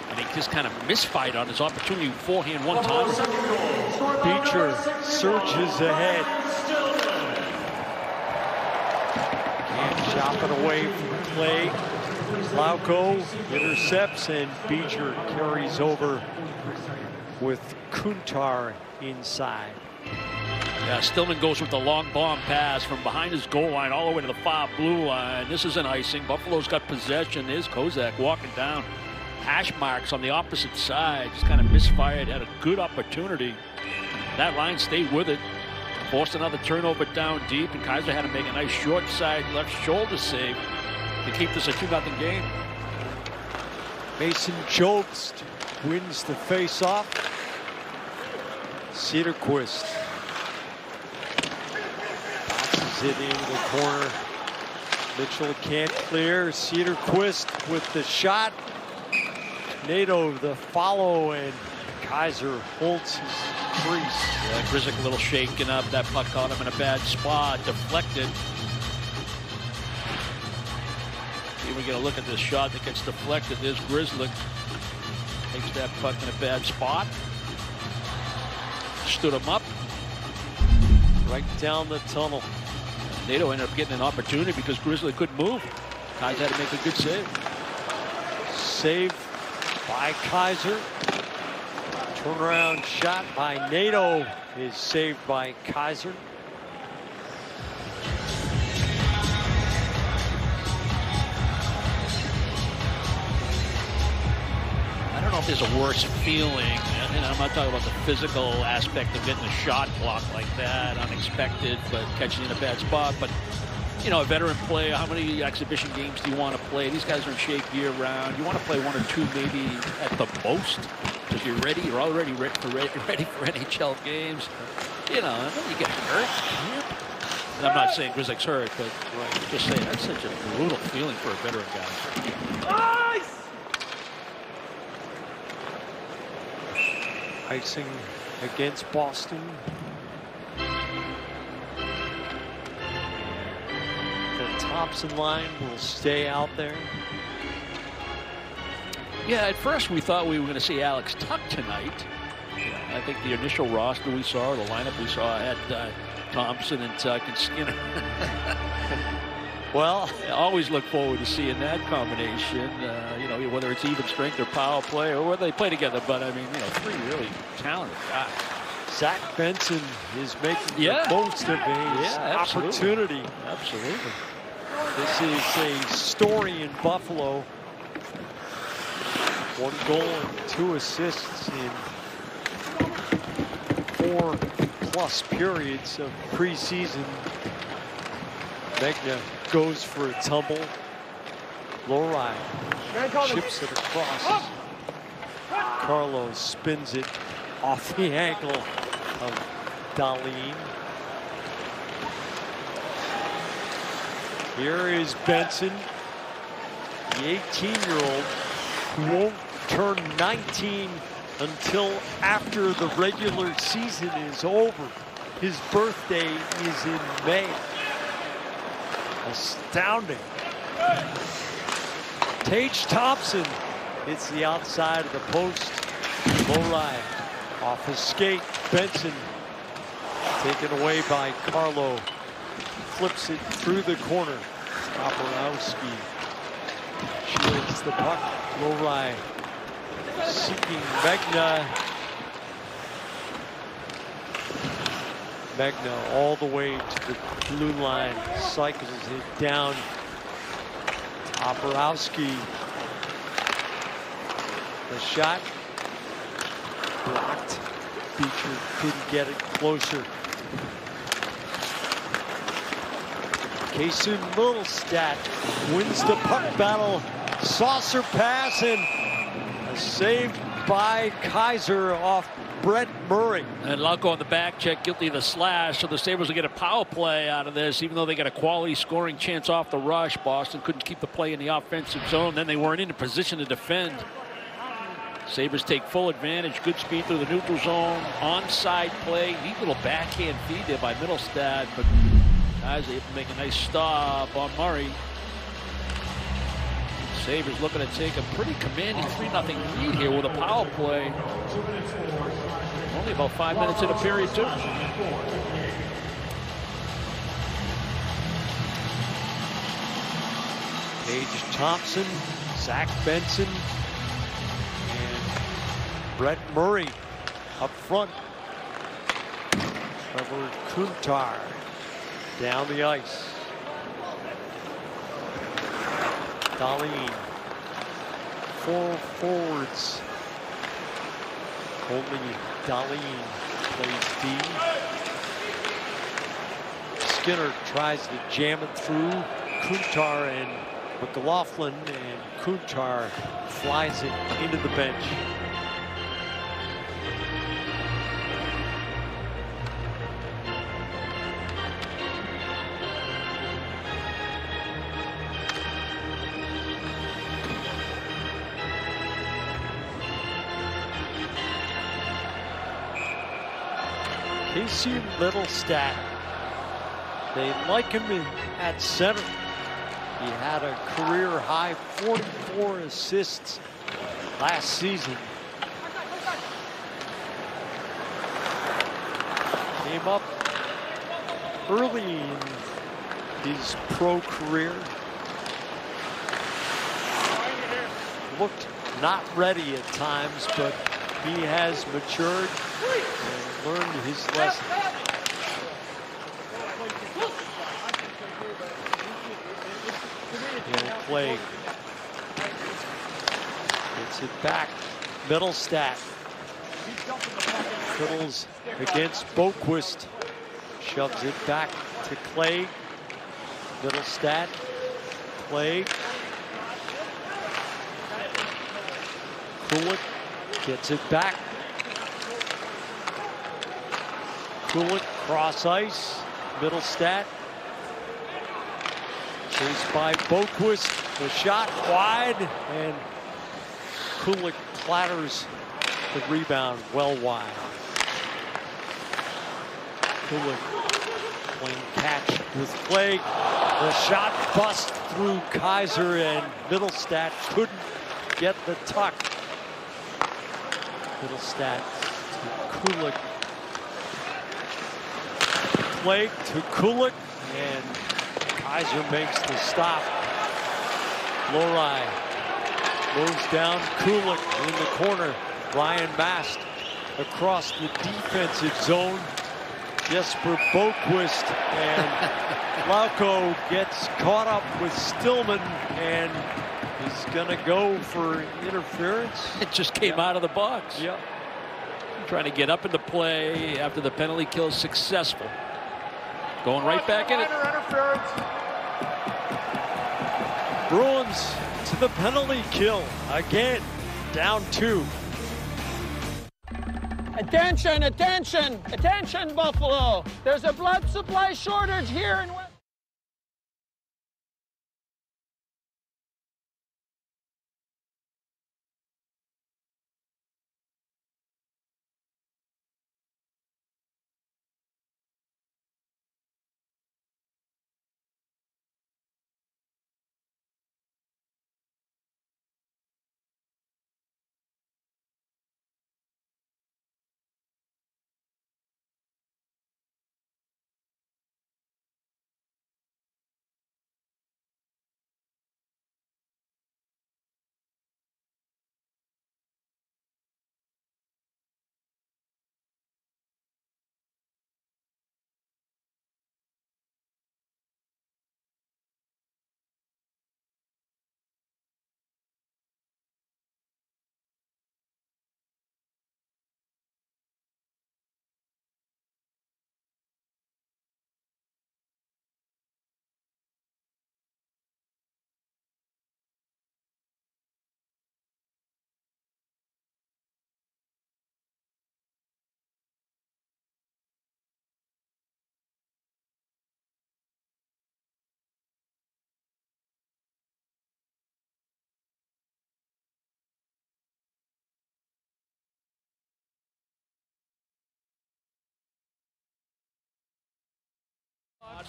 And he just kind of misfired on his opportunity beforehand one time. Beecher surges ahead. Can't chop it away from Clay. Lauko intercepts and Beecher carries over with Kuntar inside. Yeah, Stillman goes with the long bomb pass from behind his goal line all the way to the far blue line. This is an icing. Buffalo's got possession. There's Kozak walking down. Hash marks on the opposite side. Just kind of misfired. Had a good opportunity. That line stayed with it. Forced another turnover down deep, and Kaiser had to make a nice short side left shoulder save to keep this a 2-0 game. Mason Jobst wins the face-off. Cederquist bounces it into the corner. Mitchell can't clear. Cederquist with the shot. NATO the follow, and Kaiser holds his crease. Yeah, Grzelcyk a little shaken up. That puck caught him in a bad spot. Deflected. Here we get a look at this shot that gets deflected. There's Grzelcyk. Takes that puck in a bad spot. Stood him up. Right down the tunnel. NATO ended up getting an opportunity because Grzelcyk couldn't move. Kaiser had to make a good save. Save by Kaiser. Turnaround shot by NATO is saved by Kaiser. if there's a worse feeling, and I'm not talking about the physical aspect of getting a shot blocked like that, unexpected, but catching in a bad spot. But, you know, a veteran player, how many exhibition games do you want to play? These guys are in shape year-round. You want to play 1 or 2 maybe at the most, because you're ready. You're already ready for NHL games. You know, and then you get hurt. And I'm not saying Grizzlick's hurt, but just saying that's such a brutal feeling for a veteran guy. Icing against Boston. The Thompson line will stay out there. Yeah, at first we thought we were going to see Alex Tuck tonight. I think the initial roster we saw, the lineup we saw, had Thompson and Tuck and Skinner. Well, I always look forward to seeing that combination, you know, whether it's even strength or power play or whether they play together. But, I mean, you know, 3 really talented guys. Zach Benson is making the most of his opportunity. Absolutely. This is a story in Buffalo. 1 goal and 2 assists in 4+ periods of preseason. Megna goes for a tumble. Lohrei chips it across. Carlos spins it off the ankle of Dahlin. Here is Benson, the 18-year-old who won't turn 19 until after the regular season is over. His birthday is in May. Astounding. Tage Thompson hits the outside of the post. Lohrei off his skate. Benson taken away by Carlo. Flips it through the corner. Paparowski shields the puck. Lohrei seeking Megna. Megna all the way to the blue line. Cycles it down. Paparowski. The shot blocked. Beecher couldn't get it closer. Kaysen Mittelstadt wins the puck battle. Saucer pass and a save by Kaiser off Brett Murray. And Lauko on the back check, guilty of the slash, so the Sabres will get a power play out of this, even though they got a quality scoring chance off the rush. Boston couldn't keep the play in the offensive zone. Then they weren't in a position to defend. Sabres take full advantage. Good speed through the neutral zone. Onside play. Neat little backhand feed there by Mittelstadt, but guys able to make a nice stop on Murray. Sabres looking to take a pretty commanding 3-0 lead here with a power play. Only about 5 minutes in a period, too. Tage Thompson, Zach Benson, and Brett Murray up front. Trevor Kuntar down the ice. Dahlin, 4 forwards. Only Dahlin plays D. Skinner tries to jam it through Kuntar and McLaughlin, and Kuntar flies it into the bench. Kaysen Mittelstadt. They like him at center. He had a career high 44 assists last season. Came up early in his pro career. Looked not ready at times, but he has matured and learned his lesson. And play. Gets it back Middlestat fiddles against Boquist. Shoves it back to Clay. Middlestat. Clay. Kulik gets it back. Kulik cross ice. Middlestat. Chased by Boquist. The shot wide, and Kulik clatters the rebound well wide. Kulik playing catch with Clay. The shot bust through Kaiser, and Middlestat couldn't get the tuck. Middlestat to Kulik. Clay to Kulik, and Kaiser makes the stop. Lohrei moves down Kulik in the corner. Ryan Mast across the defensive zone. Jesper Boquist, and Lauko gets caught up with Stillman, and he's going to go for interference. It just came out of the box. Yep. Trying to get up into play after the penalty kill is successful. Going right back in it. Bruins to the penalty kill again, down 2. Attention, attention, attention, Buffalo. There's a blood supply shortage here in West.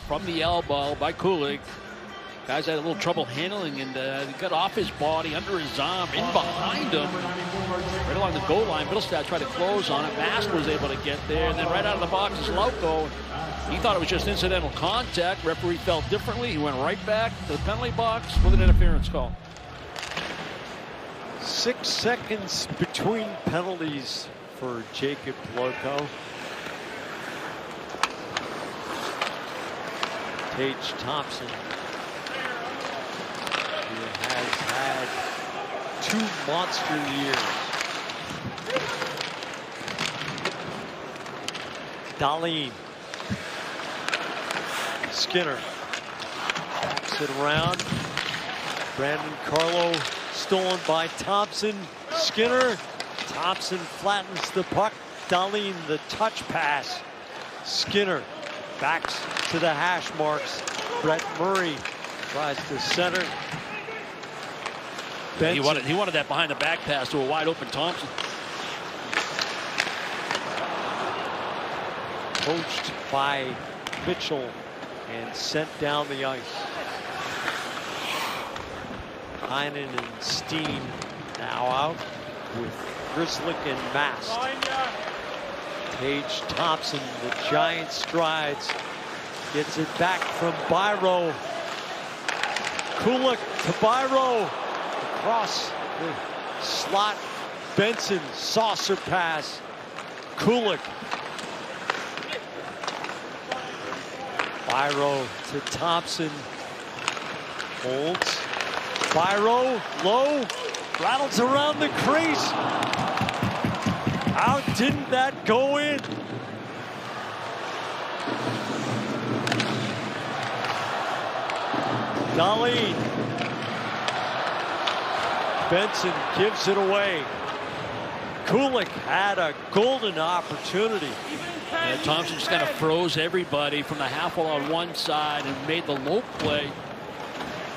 From the elbow by Kulik. Guys had a little trouble handling, and he got off his body, under his arm, in behind him. Right along the goal line. Middlestat tried to close on it. Mast was able to get there, and then right out of the box is Lauko. He thought it was just incidental contact. Referee felt differently. He went right back to the penalty box with an interference call. 6 seconds between penalties for Jacob Lauko. Tage Thompson, who has had 2 monster years. Dahlin. Skinner backs it around. Brandon Carlo stolen by Thompson. Skinner. Thompson flattens the puck. Dahlin, the touch pass. Skinner backs to the hash marks. Brett Murray tries to center. He wanted that behind the back pass to a wide open Thompson. Coached by Mitchell and sent down the ice. Heinen and Steen now out with Grzelcyk and Mast. Tage Thompson, the giant strides, gets it back from Byro. Kulik to Byro, across the slot. Benson, saucer pass. Kulik. Byro to Thompson. Holds. Byro, low, rattles around the crease. How didn't that go in? Darlene. Benson gives it away. Kulik had a golden opportunity. And Thompson just kind of froze everybody from the half wall on one side and made the low play.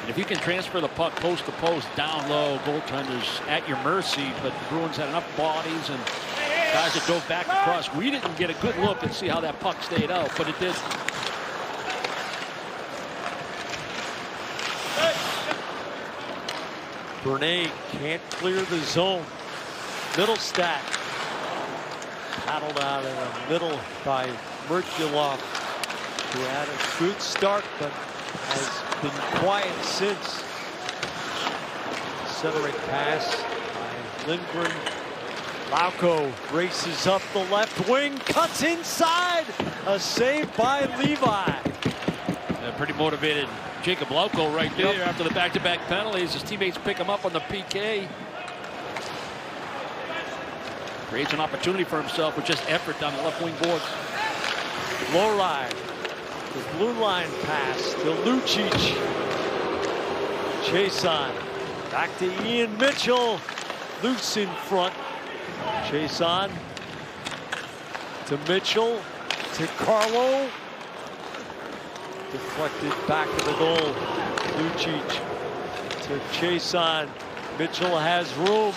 And if you can transfer the puck post to post, down low, goaltenders at your mercy. But the Bruins had enough bodies and guys that dove back across. We didn't get a good look and see how that puck stayed out, but it did. Bernay can't clear the zone. Middlestat paddled out in the middle by Merkulov, who had a good start but has been quiet since. Centering pass by Lindgren. Lauko races up the left wing, cuts inside. A save by Levi. Pretty motivated Jacob Lauko right there after the back-to-back penalties. His teammates pick him up on the PK. Creates an opportunity for himself with just effort down the left wing boards. Lowry, the blue line pass to Lucic. Chason, back to Ian Mitchell. Loose in front. Chason to Mitchell, to Carlo. Deflected back of the goal. Lucic to Chason. Mitchell has room.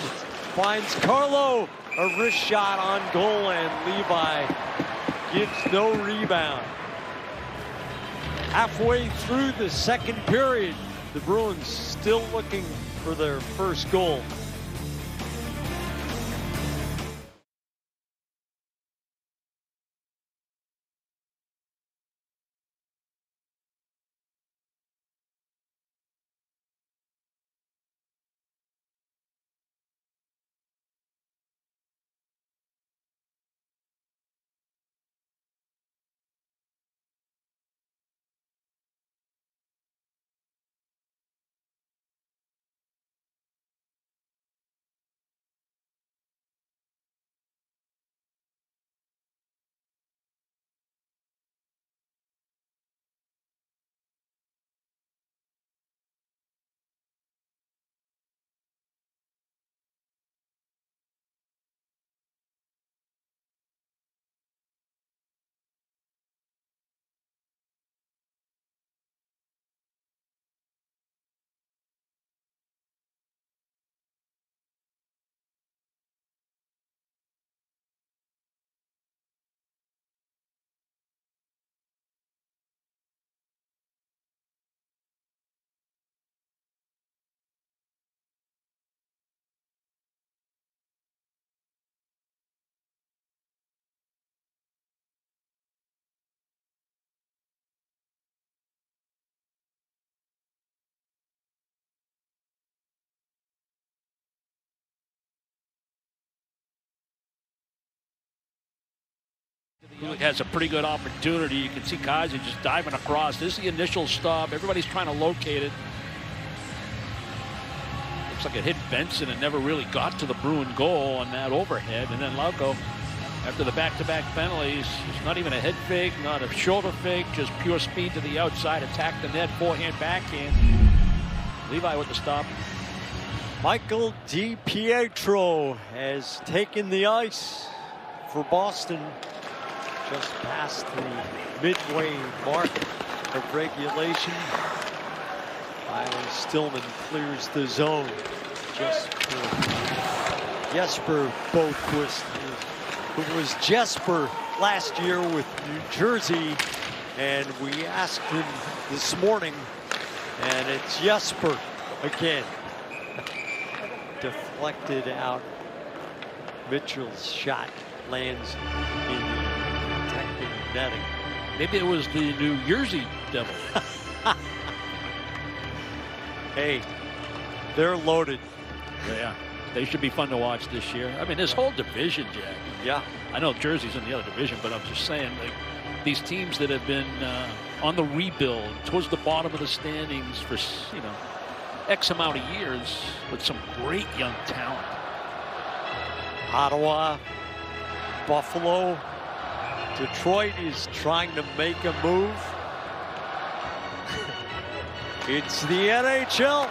Finds Carlo. A wrist shot on goal, and Levi gives no rebound. Halfway through the second period, the Bruins still looking for their first goal. Has a pretty good opportunity. You can see Kaiser just diving across. This is the initial stop. Everybody's trying to locate it. Looks like it hit Benson and never really got to the Bruin goal on that overhead. And then Lauko, after the back-to-back penalties, it's not even a head fake, not a shoulder fake, just pure speed to the outside, attack the net, forehand, backhand. Levi with the stop. Michael DiPietro has taken the ice for Boston. Just past the midway mark of regulation. Riley Stillman clears the zone just for Jesper Boquist, who was Jesper last year with New Jersey. And we asked him this morning, and it's Jesper again. Deflected out. Mitchell's shot lands in the netting. Maybe it was the New Jersey Devil. Hey, they're loaded. Yeah, they should be fun to watch this year. I mean, this whole division, Jack. Yeah. I know Jersey's in the other division, but I'm just saying, like, these teams that have been on the rebuild towards the bottom of the standings for, you know, X amount of years with some great young talent. Ottawa Buffalo. Detroit is trying to make a move. It's the NHL.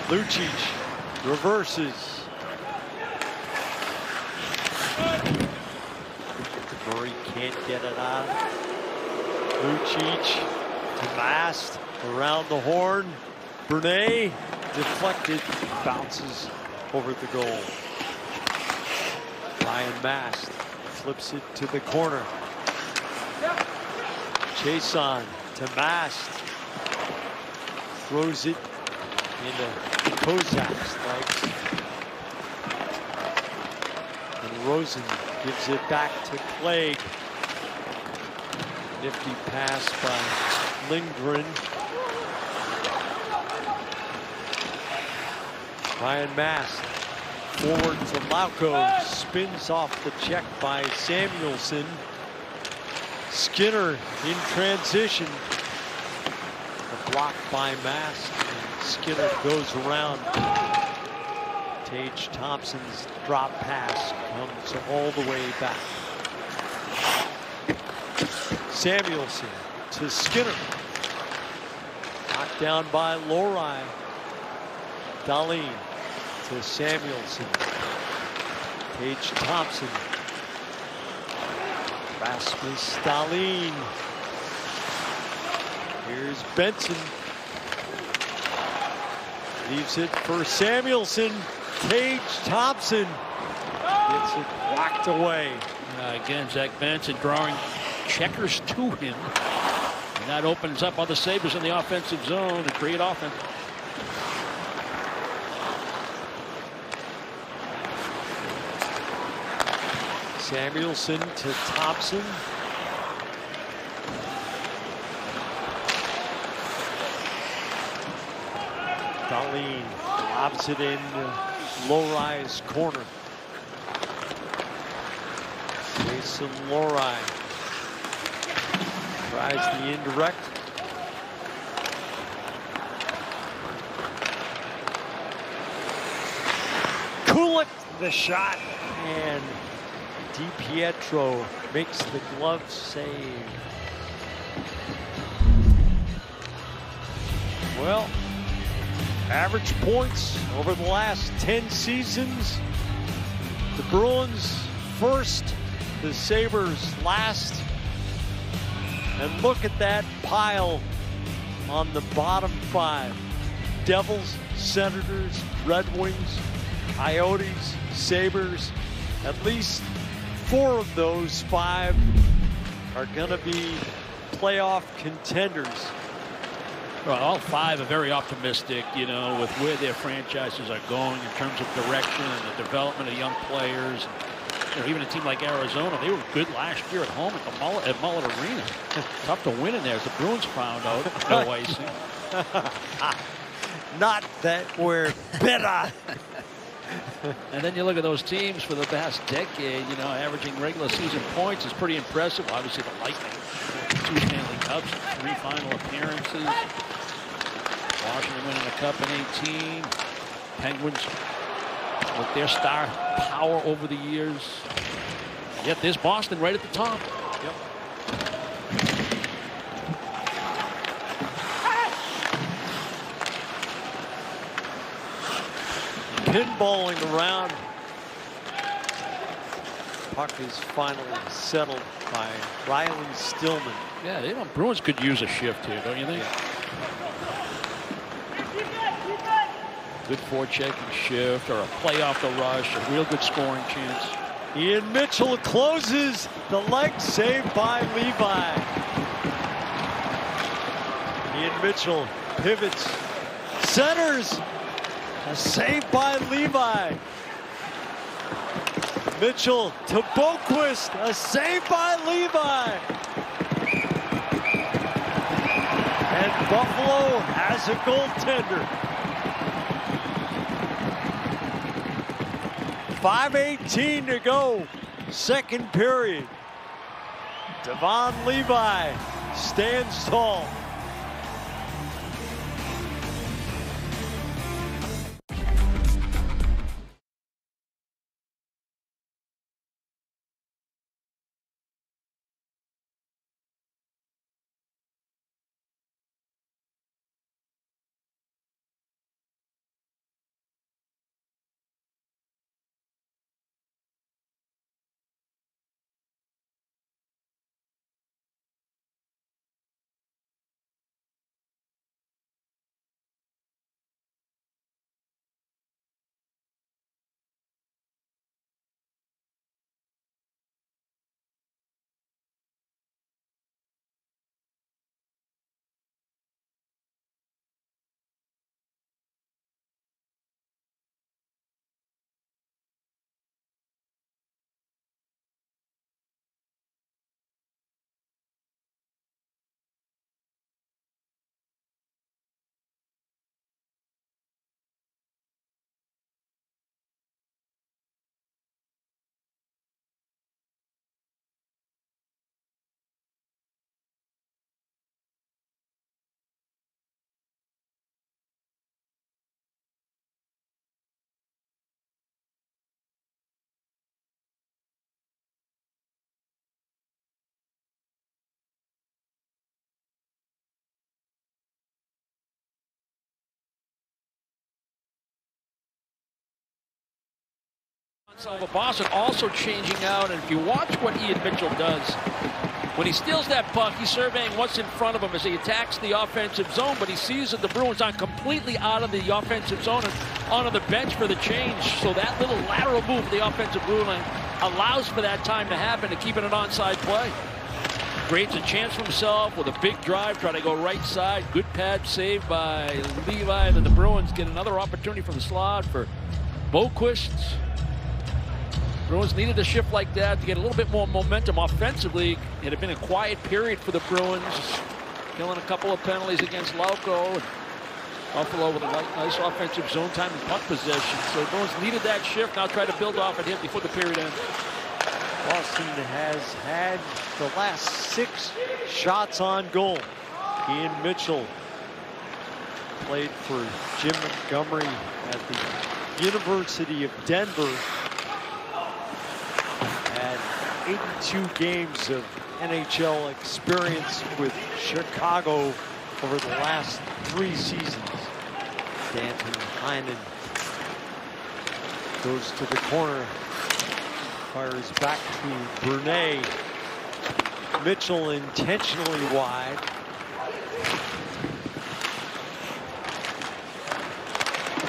Lucic reverses. Murray can't get it on. Lucic to Mast around the horn. Brunet deflected, bounces over the goal. Ryan Mast flips it to the corner. Chason to Mast. Throws it into Kozak's legs. And Rosen gives it back to Clegg. Nifty pass by Lindgren. Ryan Mast forward to Lauko. Spins off the check by Samuelson. Skinner in transition. A block by Mast. Skinner goes around. Tage Thompson's drop pass comes all the way back. Samuelson to Skinner. Knocked down by Lori. Dahlin to Samuelson. Tage Thompson. Rasmus Dahlin. Here's Benson. Leaves it for Samuelson. Tage Thompson gets it whacked away. Again, Zach Benson drawing checkers to him. And that opens up other Sabres in the offensive zone to create offense. Samuelson to Thompson. Dahlin lobs it in Lori's corner. Jason Lori tries the indirect. Kulik the shot, and DiPietro makes the glove save. Well, average points over the last 10 seasons. The Bruins first, the Sabres last. And look at that pile on the bottom 5. Devils, Senators, Red Wings, Coyotes, Sabres. At least 4 of those 5 are going to be playoff contenders. Well, all 5 are very optimistic, you know, with where their franchises are going in terms of direction and the development of young players. You know, even a team like Arizona, they were good last year at home at Mullet Arena. Tough to win in there, as the Bruins found out. No icing. Not that we're bitter. And then you look at those teams for the past decade, you know, averaging regular season points is pretty impressive. Obviously, the Lightning, 2 Stanley Cups, 3 final appearances. Washington winning the Cup in 18. Penguins with their star power over the years. Yet there's Boston right at the top. Yep. Pinballing around. Puck is finally settled by Riley Stillman. Yeah, they don't, Bruins could use a shift here, don't you think? Yeah. Good forechecking shift or a play off the rush, a real good scoring chance. Ian Mitchell closes the leg, saved by Levi. Ian Mitchell pivots, centers, a save by Levi. Mitchell to Boquist, a save by Levi. And Buffalo has a goaltender. 5:18 to go, second period. Devon Levi stands tall. Boston also changing out, and if you watch what Ian Mitchell does, when he steals that puck, he's surveying what's in front of him as he attacks the offensive zone, but he sees that the Bruins aren't completely out of the offensive zone and onto the bench for the change. So that little lateral move of the offensive blue line allows for that time to happen to keep it an onside play. Creates a chance for himself with a big drive, try to go right side. Good pad save by Levi, and then the Bruins get another opportunity from the slot for Boquist. Bruins needed a shift like that to get a little bit more momentum offensively. It had been a quiet period for the Bruins, killing a couple of penalties against Lauko. And Buffalo with a nice offensive zone time and puck possession. So the Bruins needed that shift. Now try to build off it here before the period ends. Boston has had the last 6 shots on goal. Ian Mitchell played for Jim Montgomery at the University of Denver. Had 82 games of NHL experience with Chicago over the last 3 seasons. Danton Heinen goes to the corner. Fires back to Brunet. Mitchell intentionally wide.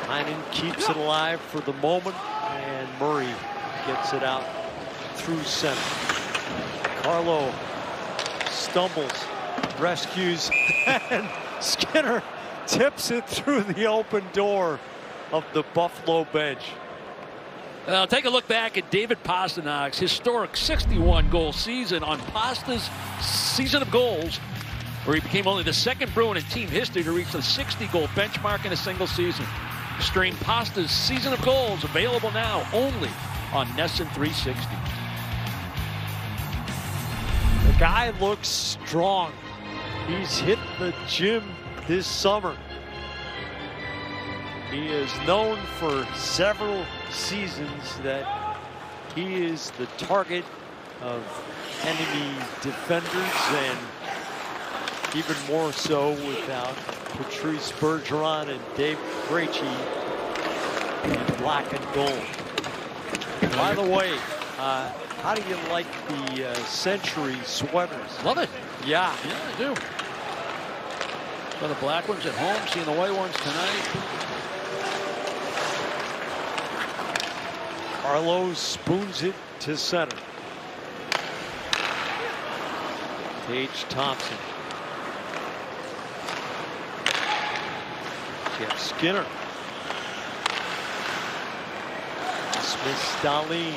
Heinen keeps it alive for the moment, and Murray gets it out through center. Carlo stumbles, rescues, and Skinner tips it through the open door of the Buffalo bench. Take a look back at David Pasternak's historic 61-goal season on Pasta's season of goals, where he became only the second Bruin in team history to reach the 60-goal benchmark in a single season. Stream Pasta's season of goals, available now only on NESN 360. The guy looks strong. He's hit the gym this summer. He is known for several seasons that he is the target of enemy defenders, and even more so without Patrice Bergeron and Dave Krejci in black and gold. By the way, how do you like the Century sweaters? Love it. Yeah. Yeah, I do. So the black ones at home, seeing the white ones tonight. Carlo spoons it to center. Tage Thompson. Jeff Skinner. Smith-Stalin.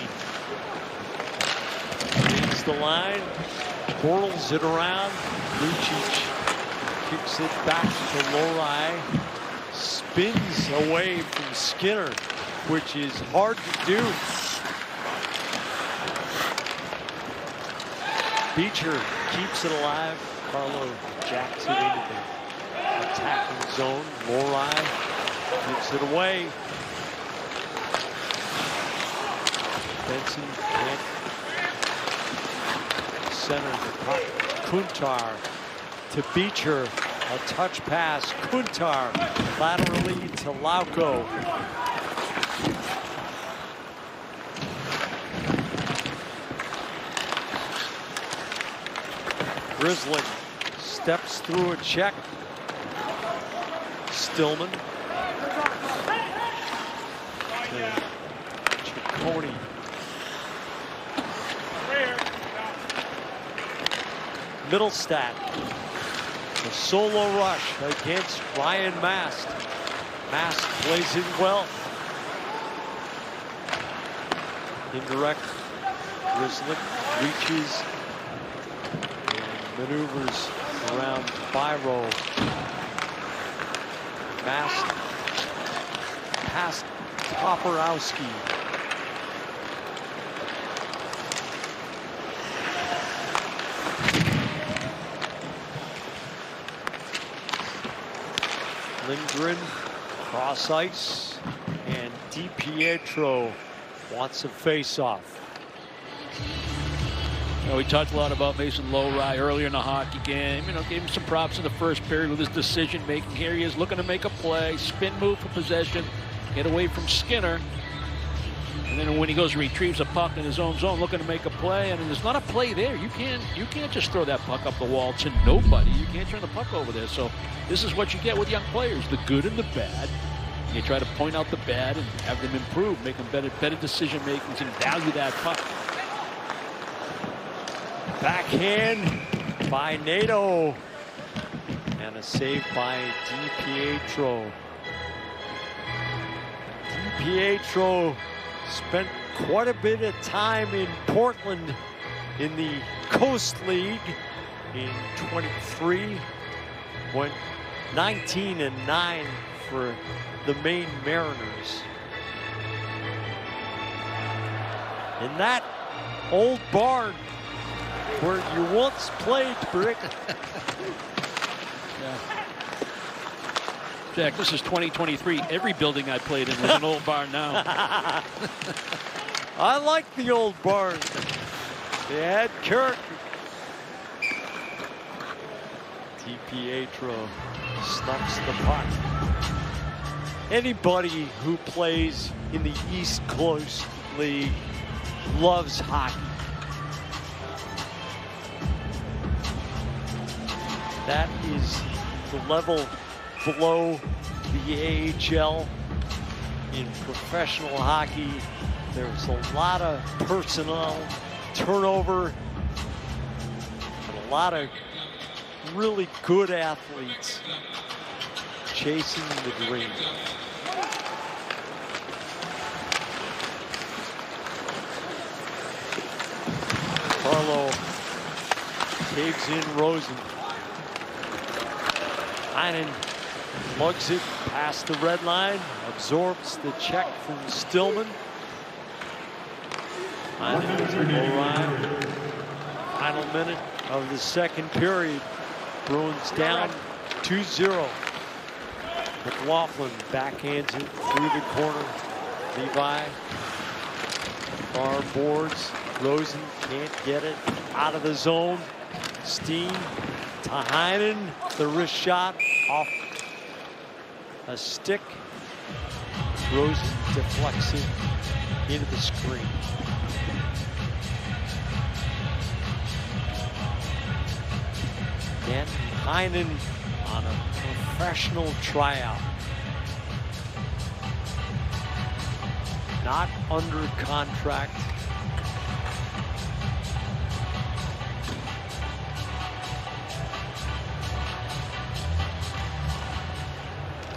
Leads the line. Bortles it around. Lucic kicks it back to Lohrei. Spins away from Skinner, which is hard to do. Beecher keeps it alive. Carlo jacks it into the attacking zone. Lohrei gives it away. Benson can't center the puck. Kuntar to Beecher. A touch pass. Kuntar laterally to Lauko. Grizzly steps through a check. Stillman to Ciccone. Middlestat. A solo rush against Ryan Mast. Mast plays it well. Indirect. Grizzly reaches and maneuvers around Biro. Mast past Toporowski. Lindgren cross ice, and DiPietro wants a face-off. We talked a lot about Mason Lohrei earlier in the hockey game. Gave him some props in the first period with his decision making. Here he is looking to make a play, spin move for possession, get away from Skinner. And then when he goes and retrieves a puck in his own zone, looking to make a play, and there's not a play there. You can't just throw that puck up the wall to nobody. You can't turn the puck over there. So this is what you get with young players: the good and the bad. You try to point out the bad and have them improve, make them better decision makings, and value that puck. Backhand by Nato. And a save by DiPietro. DiPietro spent quite a bit of time in Portland in the Coast League in 23. Went 19-9 for the Maine Mariners. In that old barn where you once played, Brick. Jack, this is 2023. Every building I played in was an old barn now. I like the old barn. They had character. DiPietro snuffs the puck. Anybody who plays in the East Coast League loves hockey. That is the level below the AHL. In professional hockey, there's a lot of personnel turnover and a lot of really good athletes chasing the dream. Carlo caves in Rosen. Heinen lugs it past the red line, absorbs the check from Stillman. Heinen will arrive. Final minute of the second period. Bruins down 2-0. McLaughlin backhands it through the corner. Levi, far boards. Rosen can't get it out of the zone. Steen to Heinen. The wrist shot off a stick. Rosen deflects it into the screen. And Heinen on a professional tryout. Not under contract.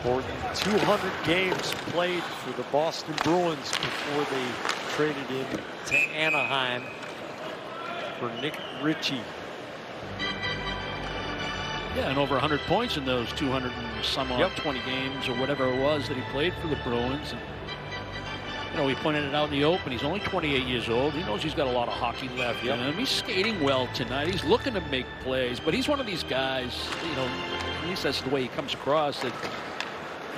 More than 200 games played for the Boston Bruins before they traded him to Anaheim for Nick Ritchie. Yeah, and over 100 points in those 200 and some odd 20 games or whatever it was that he played for the Bruins. And, you know, we pointed it out in the open. He's only 28 years old. He knows he's got a lot of hockey left in him. He's skating well tonight. He's looking to make plays, but he's one of these guys, you know, at least that's the way he comes across, that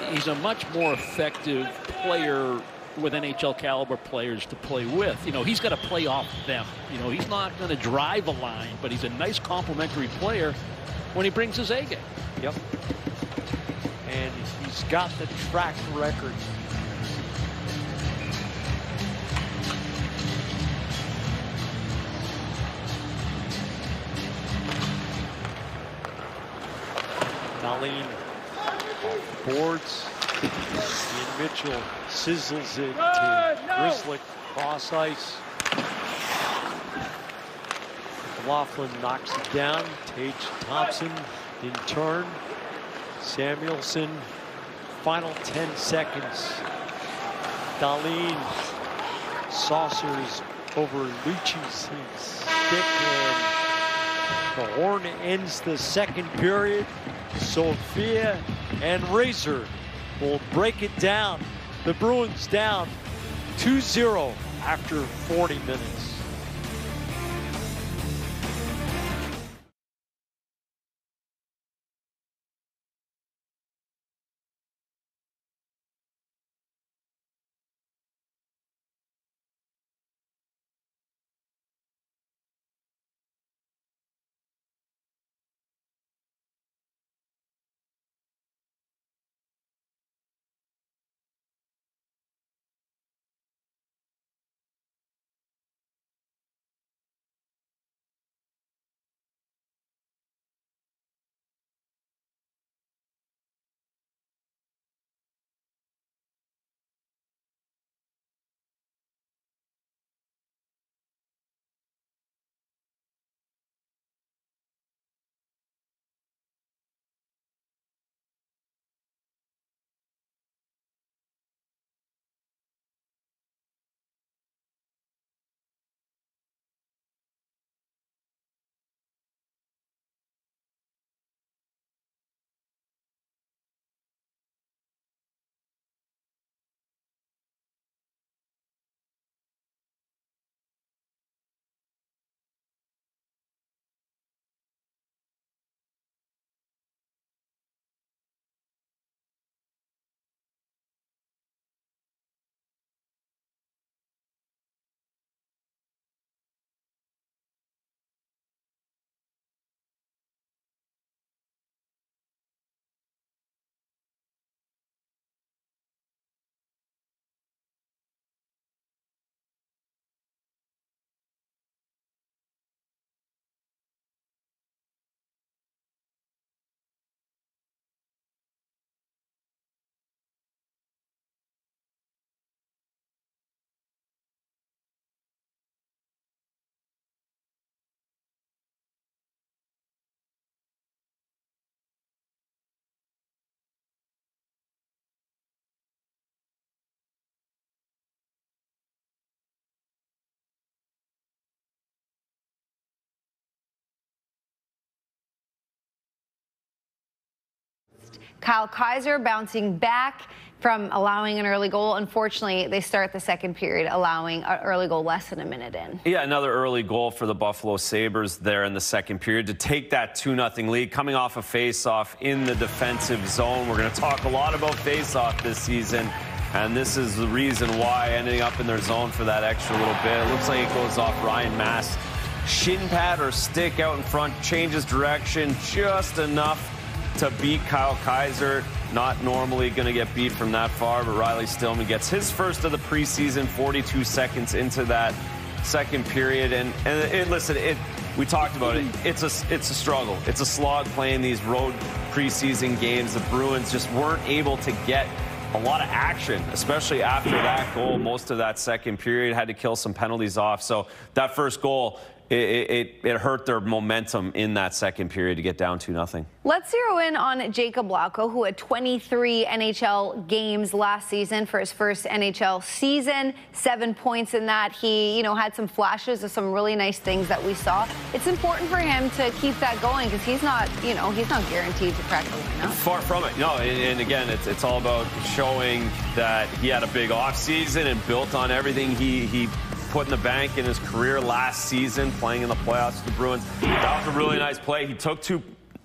he's a much more effective player with NHL caliber players to play with. You know, he's got to play off them. You know, he's not going to drive a line, but he's a nice complementary player when he brings his A game. Yep. And he's got the track record. Dahlin off the boards. Ian Mitchell sizzles it to Grzelcyk cross ice. McLaughlin knocks it down. Tage Thompson in turn. Samuelson, final 10 seconds. Dahlin saucers over Lucci's stick, and the horn ends the second period. Sophia and Razor will break it down. The Bruins down 2-0 after 40 minutes. Kyle Kaiser bouncing back from allowing an early goal. Unfortunately, they start the second period allowing an early goal less than a minute in. Yeah, another early goal for the Buffalo Sabres there in the second period to take that 2-0 lead, coming off a face-off in the defensive zone. We're going to talk a lot about face-off this season, and this is the reason why, ending up in their zone for that extra little bit. It looks like it goes off Ryan Mast' shin pad or stick out in front, changes direction just enough to beat Kyle Kaiser. Not normally going to get beat from that far, but Riley Stillman gets his first of the preseason, 42 seconds into that second period. And listen, we talked about it. It's a struggle. It's a slog playing these road preseason games. The Bruins just weren't able to get a lot of action, especially after that goal. Most of that second period had to kill some penalties off. So that first goal, it hurt their momentum in that second period to get down 2-0. Let's zero in on Jacob Lauko, who had 23 NHL games last season for his first NHL season, 7 points in that. He, had some flashes of some really nice things that we saw. It's important for him to keep that going because he's not guaranteed to crack the lineup. Far from it. No, and again, it's all about showing that he had a big offseason and built on everything he put in the bank in his career last season, playing in the playoffs with the Bruins. That was a really nice play. He took 2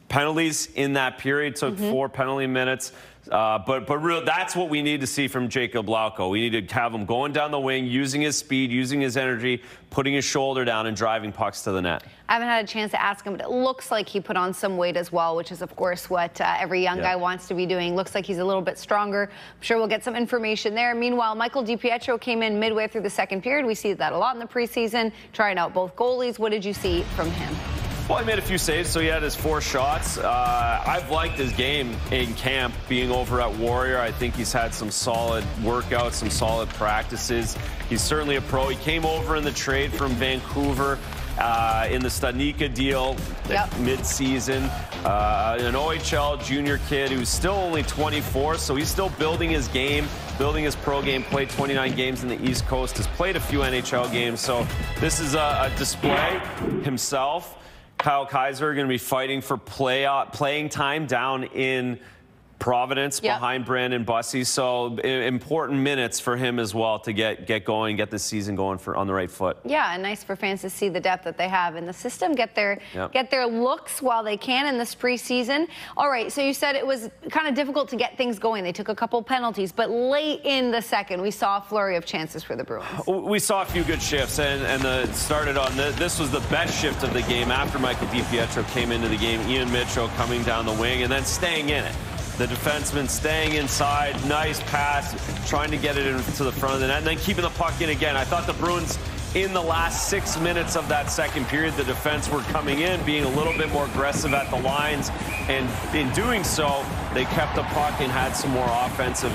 penalties in that period, took 4 penalty minutes. But really, that's what we need to see from Jacob Lauko. We need to have him going down the wing, using his speed, using his energy, putting his shoulder down and driving pucks to the net. I haven't had a chance to ask him, but it looks like he put on some weight as well, which is, of course, what every young guy wants to be doing. Looks like he's a little bit stronger. I'm sure we'll get some information there. Meanwhile, Michael DiPietro came in midway through the second period. We see that a lot in the preseason, trying out both goalies. What did you see from him? Well, he made a few saves, so he had his 4 shots. I've liked his game in camp, being over at Warrior. I think he's had some solid workouts, some solid practices. He's certainly a pro. He came over in the trade from Vancouver in the Studnicka deal mid-season. An OHL junior kid who's still only 24, so he's still building his game, building his pro game, played 29 games in the East Coast, has played a few NHL games. So this is a display himself. Kyle Kaiser going to be fighting for playing time down in Providence behind Brandon Bussey. So important minutes for him as well to get going, get the season going on the right foot. Yeah, and nice for fans to see the depth that they have in the system, get their looks while they can in this preseason. All right, so you said it was kind of difficult to get things going. They took a couple penalties, but late in the second, we saw a flurry of chances for the Bruins. We saw a few good shifts, and started on this was the best shift of the game after Michael DiPietro came into the game. Ian Mitchell coming down the wing and then staying in it. The defenseman staying inside, nice pass, trying to get it into the front of the net, and then keeping the puck in again. I thought the Bruins, in the last 6 minutes of that second period, the defense were coming in, being a little bit more aggressive at the lines, and in doing so, they kept the puck and had some more offensive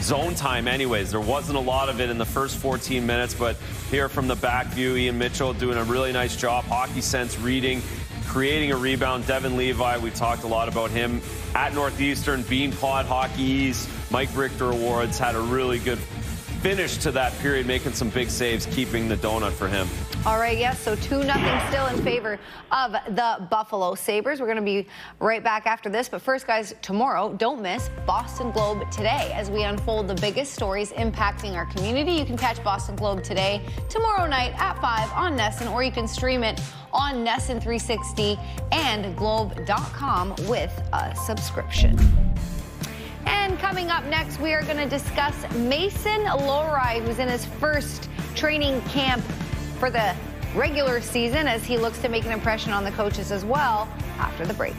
zone time anyways. There wasn't a lot of it in the first 14 minutes, but here from the back view, Ian Mitchell doing a really nice job, hockey sense reading, creating a rebound. Devin Levi, we talked a lot about him at Northeastern, Beanpot, Hockey East, Mike Richter Awards, had a really good finish to that period, making some big saves, keeping the donut for him. All right, yes, so 2-0 still in favor of the Buffalo Sabres. We're going to be right back after this. But first, guys, tomorrow, don't miss Boston Globe Today as we unfold the biggest stories impacting our community. You can catch Boston Globe Today tomorrow night at 5 on NESN, or you can stream it on NESN 360 and Globe.com with a subscription. And coming up next, we are going to discuss Mason Lohrei, who's in his first training camp for the regular season as he looks to make an impression on the coaches as well after the break.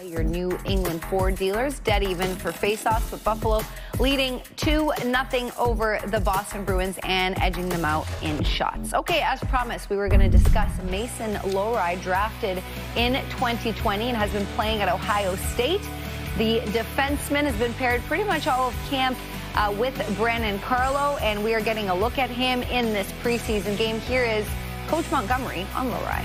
Your New England Ford dealers, dead even for faceoffs, with Buffalo leading 2-0 over the Boston Bruins and edging them out in shots. Okay, as promised, we were going to discuss Mason Lohrei, drafted in 2020 and has been playing at Ohio State. The defenseman has been paired pretty much all of camp with Brandon Carlo, and we are getting a look at him in this preseason game. Here is Coach Montgomery on Lohrei.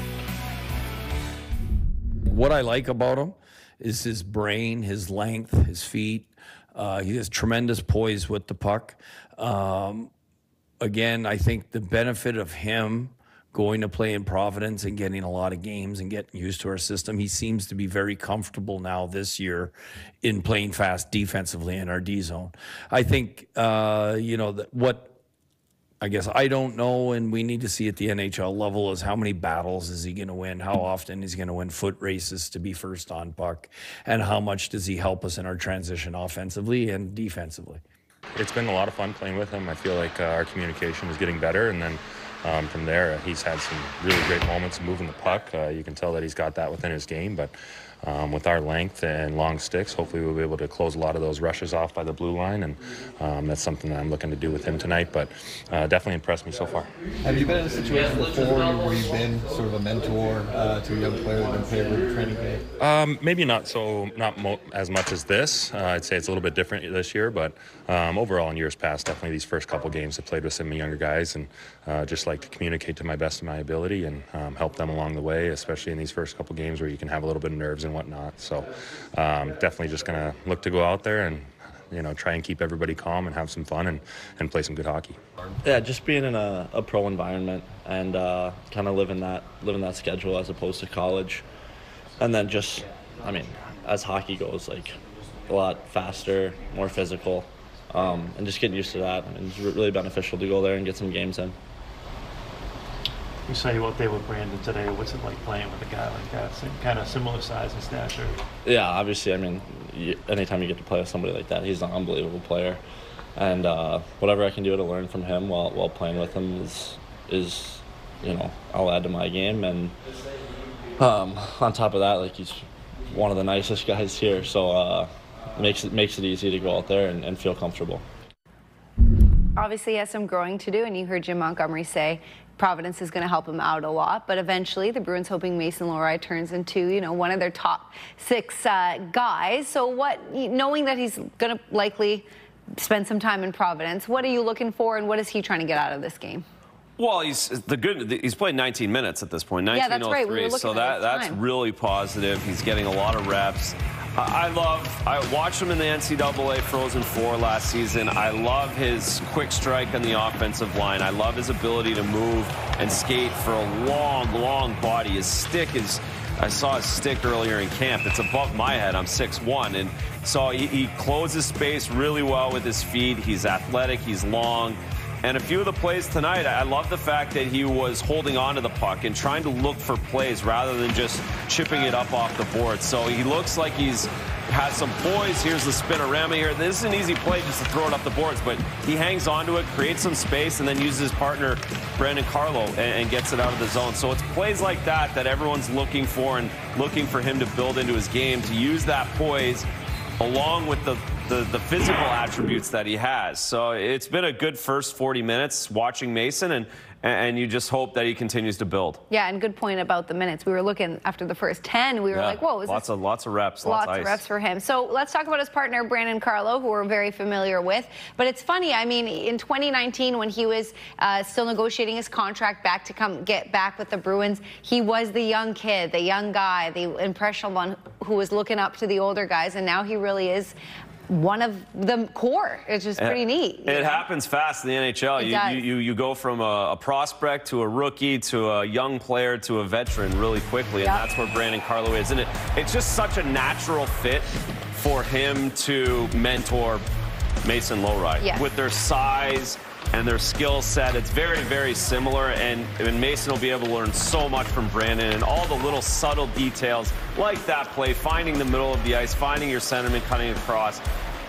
What I like about him is his brain, his length, his feet. He has tremendous poise with the puck. Again, I think the benefit of him going to play in Providence and getting a lot of games and getting used to our system, he seems to be very comfortable now this year in playing fast defensively in our D zone. I think, what I guess I don't know, and we need to see at the NHL level, is how many battles is he going to win, how often he's going to win foot races to be first on puck, and how much does he help us in our transition offensively and defensively. It's been a lot of fun playing with him. I feel like our communication is getting better, and then from there, he's had some really great moments moving the puck. You can tell that he's got that within his game, but with our length and long sticks, hopefully we'll be able to close a lot of those rushes off by the blue line, and that's something that I'm looking to do with him tonight, but definitely impressed me so far. Have you been in a situation before where you've been sort of a mentor to a young player that's been paired with a training camp? Maybe not as much as this. I'd say it's a little bit different this year, but overall in years past, definitely these first couple games I played with some younger guys, and just like to communicate to my best of my ability and help them along the way, especially in these first couple games where you can have a little bit of nerves and whatnot. So definitely just going to look to go out there and try and keep everybody calm and have some fun and play some good hockey. Yeah, just being in a pro environment and kind of living that schedule as opposed to college. And then just, as hockey goes, like a lot faster, more physical, and just getting used to that. It's really beneficial to go there and get some games in. You saw you out there with Brandon today. What's it like playing with a guy like that? Same, kind of similar size and stature. Yeah, obviously, anytime you get to play with somebody like that, he's an unbelievable player. And whatever I can do to learn from him while playing with him is I'll add to my game. And on top of that, like, he's one of the nicest guys here. So makes it easy to go out there and feel comfortable. Obviously, he has some growing to do, and you heard Jim Montgomery say Providence is going to help him out a lot, but eventually the Bruins hoping Mason Lohrei turns into, one of their top 6 guys. So knowing that he's going to likely spend some time in Providence, what are you looking for, and what is he trying to get out of this game? Well, he's played 19 minutes at this point, 19:03, yeah, that's right. So that's really positive. He's getting a lot of reps. I watched him in the NCAA Frozen Four last season. I love his quick strike on the offensive line. I love his ability to move and skate for a long, long body. His stick is, I saw his stick earlier in camp. It's above my head. I'm 6'1", and so he closes space really well with his feet. He's athletic. He's long. And a few of the plays tonight, I love the fact that he was holding on to the puck and trying to look for plays rather than just chipping it up off the board. So he looks like he's has some poise. Here's the spinorama here. This is an easy play just to throw it up the boards, but he hangs onto it, creates some space, and then uses his partner, Brandon Carlo, and gets it out of the zone. So it's plays like that everyone's looking for, and looking for him to build into his game, to use that poise along with the physical attributes that he has. So it's been a good first 40 minutes watching Mason, and you just hope that he continues to build. Yeah, and good point about the minutes. We were looking after the first 10. We were like, whoa, lots of reps. Lots of reps for him. So let's talk about his partner, Brandon Carlo, who we're very familiar with. But it's funny, in 2019, when he was still negotiating his contract back to get back with the Bruins, he was the young kid, the young guy, the impressionable one who was looking up to the older guys, and now he really is one of the core. It's just pretty neat. It happens fast in the NHL. You go from a prospect to a rookie to a young player to a veteran really quickly, and that's where Brandon Carlo is. And it's just such a natural fit for him to mentor Mason Lohrei. With their size and their skill set, it's very, very similar, and Mason will be able to learn so much from Brandon, and all the little subtle details like that play, finding the middle of the ice, finding your centerman, cutting across,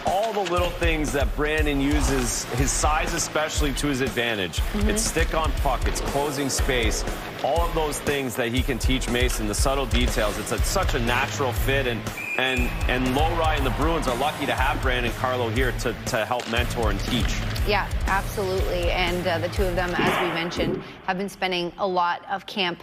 all the little things that Brandon uses, his size especially, to his advantage. It's stick on puck, it's closing space, all of those things that he can teach Mason, the subtle details. It's such a natural fit, and And Lowry and the Bruins are lucky to have Brandon Carlo here to help mentor and teach. Yeah, absolutely. And the two of them, as we mentioned, have been spending a lot of camp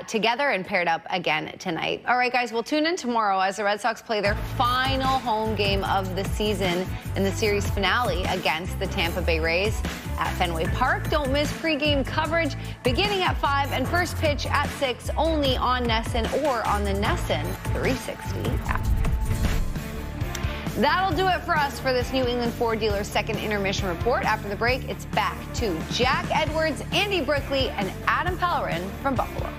together and paired up again tonight. All right, guys, we'll tune in tomorrow as the Red Sox play their final home game of the season in the series finale against the Tampa Bay Rays at Fenway Park. Don't miss pregame coverage beginning at 5 and first pitch at 6 only on NESN or on the NESN 360 app. That'll do it for us for this New England Ford Dealer's second intermission report. After the break, it's back to Jack Edwards, Andy Brickley, and Adam Pellerin from Buffalo.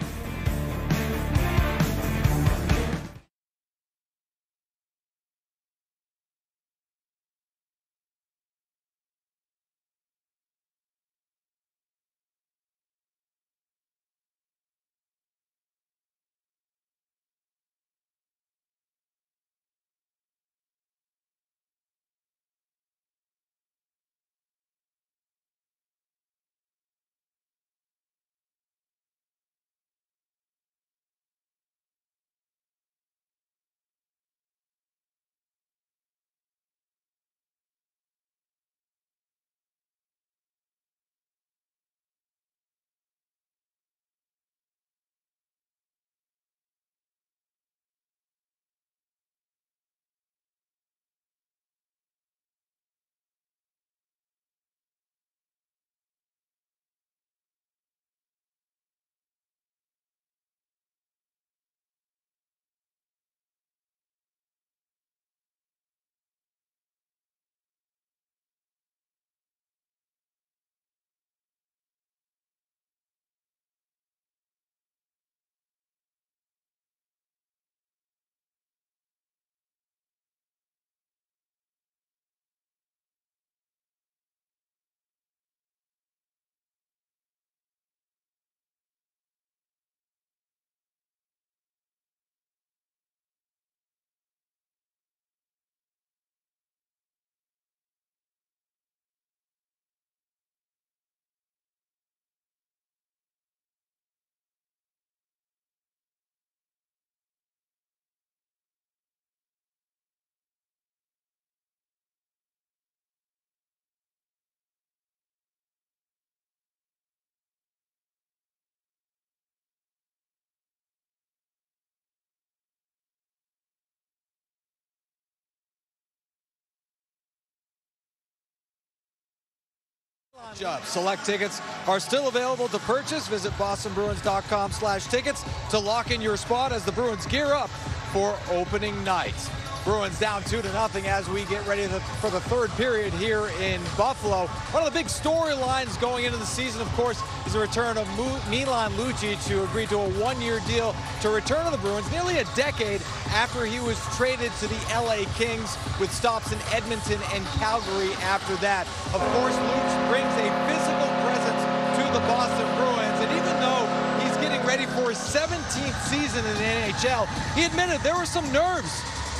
Select tickets are still available to purchase. Visit bostonbruins.com/tickets to lock in your spot as the Bruins gear up for opening night. Bruins down 2-0 as we get ready for the third period here in Buffalo. One of the big storylines going into the season, of course, is the return of Milan Lucic, who agreed to a one-year deal to return to the Bruins nearly a decade after he was traded to the LA Kings, with stops in Edmonton and Calgary after that. Of course, Lucic brings a physical presence to the Boston Bruins, and even though he's getting ready for his 17th season in the NHL, he admitted there were some nerves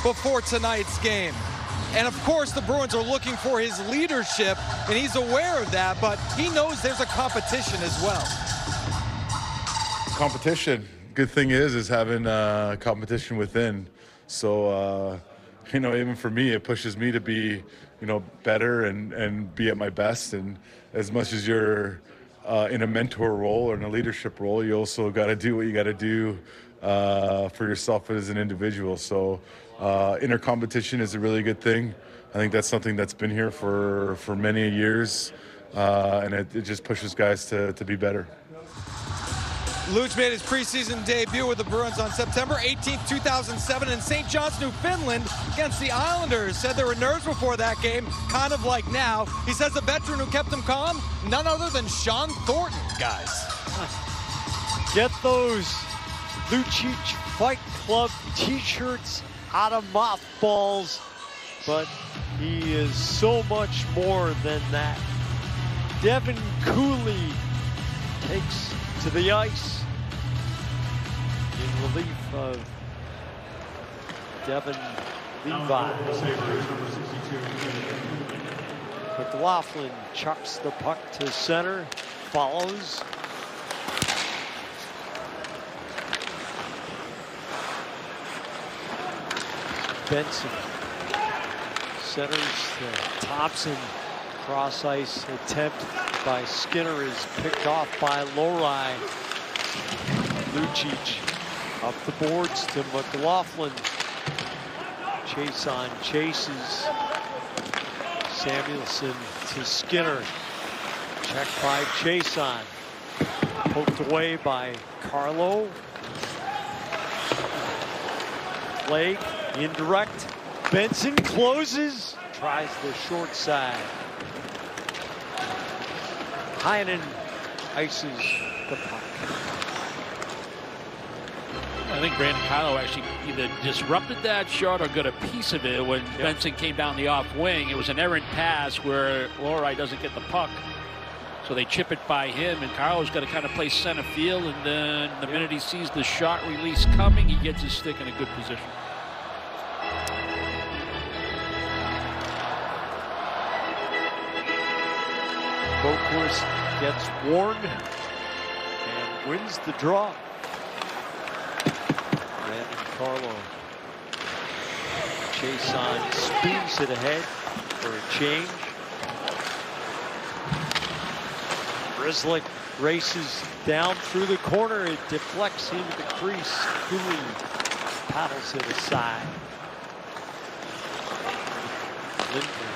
before tonight's game. And of course, the Bruins are looking for his leadership, and he's aware of that, but he knows there's a competition as well. Competition. Good thing is having competition within. So, even for me, it pushes me to be, better and be at my best. And as much as you're in a mentor role or in a leadership role, you also got to do what you got to do for yourself as an individual. So inner competition is a really good thing. I think that's something that's been here for many years, and it just pushes guys to be better. Lucic made his preseason debut with the Bruins on September 18th, 2007 in St. John's, Newfoundland against the Islanders. Said there were nerves before that game, kind of like now. He says the veteran who kept him calm, none other than Sean Thornton, guys. Get those Lucic Fight Club t-shirts out of mothballs, but he is so much more than that. Devin Cooley takes to the ice in relief of Devin Levi. McLaughlin chucks the puck to center, follows. Benson centers to Thompson. Cross ice attempt by Skinner is picked off by Lowry. Lucic up the boards to McLaughlin. Chason chases. Samuelson to Skinner. Check by Chason. Poked away by Carlo. Blake indirect. Benson closes. Tries the short side. Heinen ices the puck. I think Brandon Carlo actually either disrupted that shot or got a piece of it when Benson came down the off wing. It was an errant pass where Lowry doesn't get the puck. So they chip it by him, and Carlo's got to kind of play center field, and then the minute he sees the shot release coming, he gets his stick in a good position. Boquist gets warned and wins the draw. Brandon Carlo. Chason spoons it ahead for a change. Grzelcyk races down through the corner. It deflects into the crease. Cooley paddles it aside. Lindgren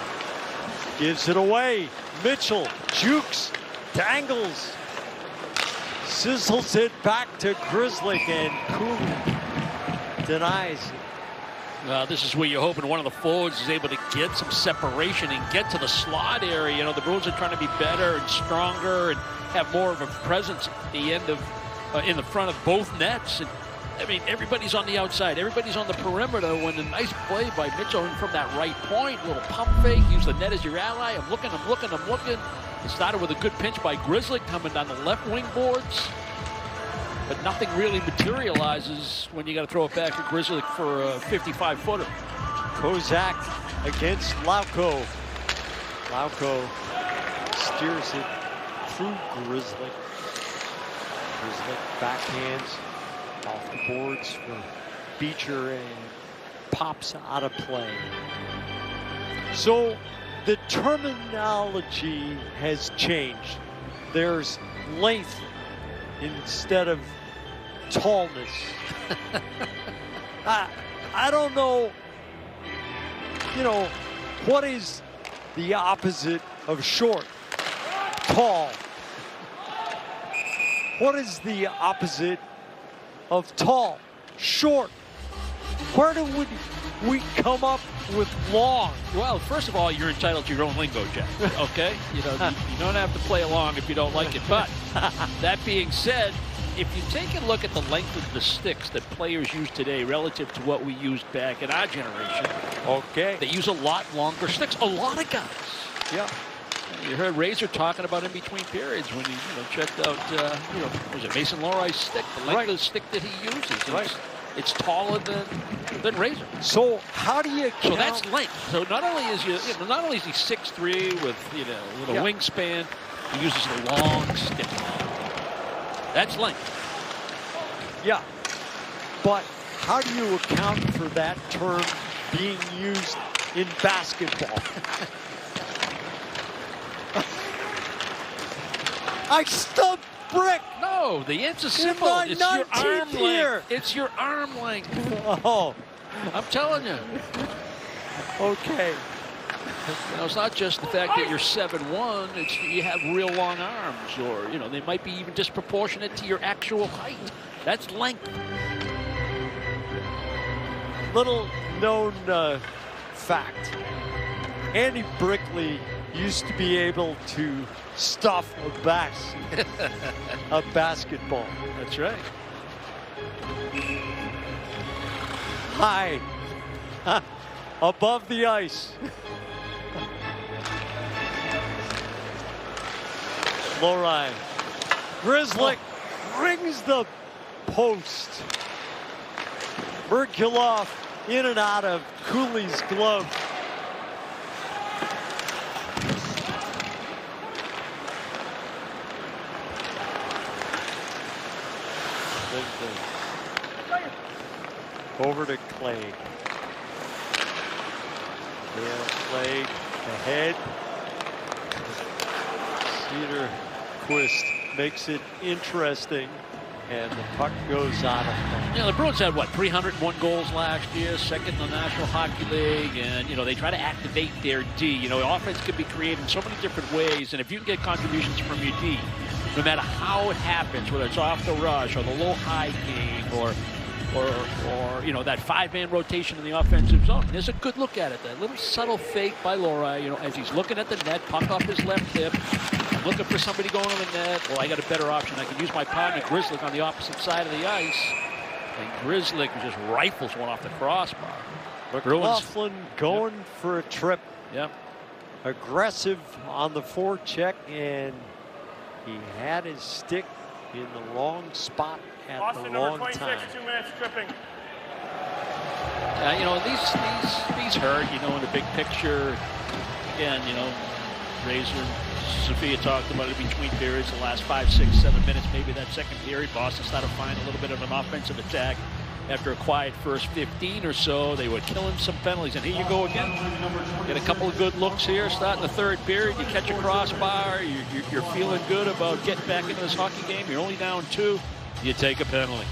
gives it away. Mitchell jukes, dangles, sizzles it back to Grzelcyk, and Cooley denies it. This is where you're hoping one of the forwards is able to get some separation and get to the slot area. You know, the Bruins are trying to be better and stronger and have more of a presence at the end of, in the front of both nets. And I mean, everybody's on the outside. Everybody's on the perimeter. When a nice play by Mitchell from that right point, little pump fake, use the net as your ally. I'm looking. It started with a good pinch by Grzelcyk coming down the left wing boards. But nothing really materializes when you got to throw it back to Grzelcyk for a 55-footer. Kozak against Lauko. Lauko steers it through Grzelcyk. Grzelcyk backhands off the boards for Beecher and pops out of play. So the terminology has changed. There's length instead of tallness. I don't know, you know, what is the opposite of short? Tall. What is the opposite of tall? Short. Where do we come up with long? Well, first of all, you're entitled to your own lingo, Jeff. Okay? You don't have to play along if you don't like it. But that being said, if you take a look at the length of the sticks that players use today relative to what we used back in our generation, they use a lot longer sticks. A lot of guys. Yeah. You heard Razor talking about in between periods when he checked out, was it Mason Lowry's stick, the length of the stick that he uses. It's taller than Razor. So how do you count? So that's length. So not only is he 6'3" with a little wingspan, he uses a long stick. That's length. Yeah. But how do you account for that term being used in basketball? I stumped Brick. No, the answer's simple. It's your arm length. It's your arm length. Oh, I'm telling you. Okay. It's not just the fact that you're 7'1". It's you have real long arms, or they might be even disproportionate to your actual height. That's length. Little known fact: Andy Brickley used to be able to stuff a basketball. That's right. High above the ice. Lowry. Grzelcyk rings the post. Merkulov in and out of Cooley's glove. Over to Clay. leg ahead. Cederquist makes it interesting, and the puck goes out of play. Yeah, the Bruins had, what, 301 goals last year, second in the National Hockey League, and, you know, they try to activate their D. You know, offense can be created in so many different ways, and if you can get contributions from your D, no matter how it happens, whether it's off the rush or the low-high game or you know, that 5-man rotation in the offensive zone. There's a good look at it. That little subtle fake by Lohrei, you know, as he's looking at the net, puck off his left hip, looking for somebody going on the net. Well, I got a better option. I can use my partner, Grzelcyk, on the opposite side of the ice. And Grzelcyk just rifles one off the crossbar. McLaughlin going for a trip. Yep. Aggressive on the forecheck, and he had his stick in the wrong spot at Boston, the wrong number 26, time. 2 minutes tripping. You know, these hurt, you know, in the big picture. Again, you know, Razor, Sophia talked about it between periods, the last 5, 6, 7 minutes, maybe that second period. Boston started to find a little bit of an offensive attack. After a quiet first 15 or so, they were killing some penalties. And here you go again. Get a couple of good looks here. Starting the third period, you catch a crossbar. You're feeling good about getting back into this hockey game. You're only down 2. You take a penalty.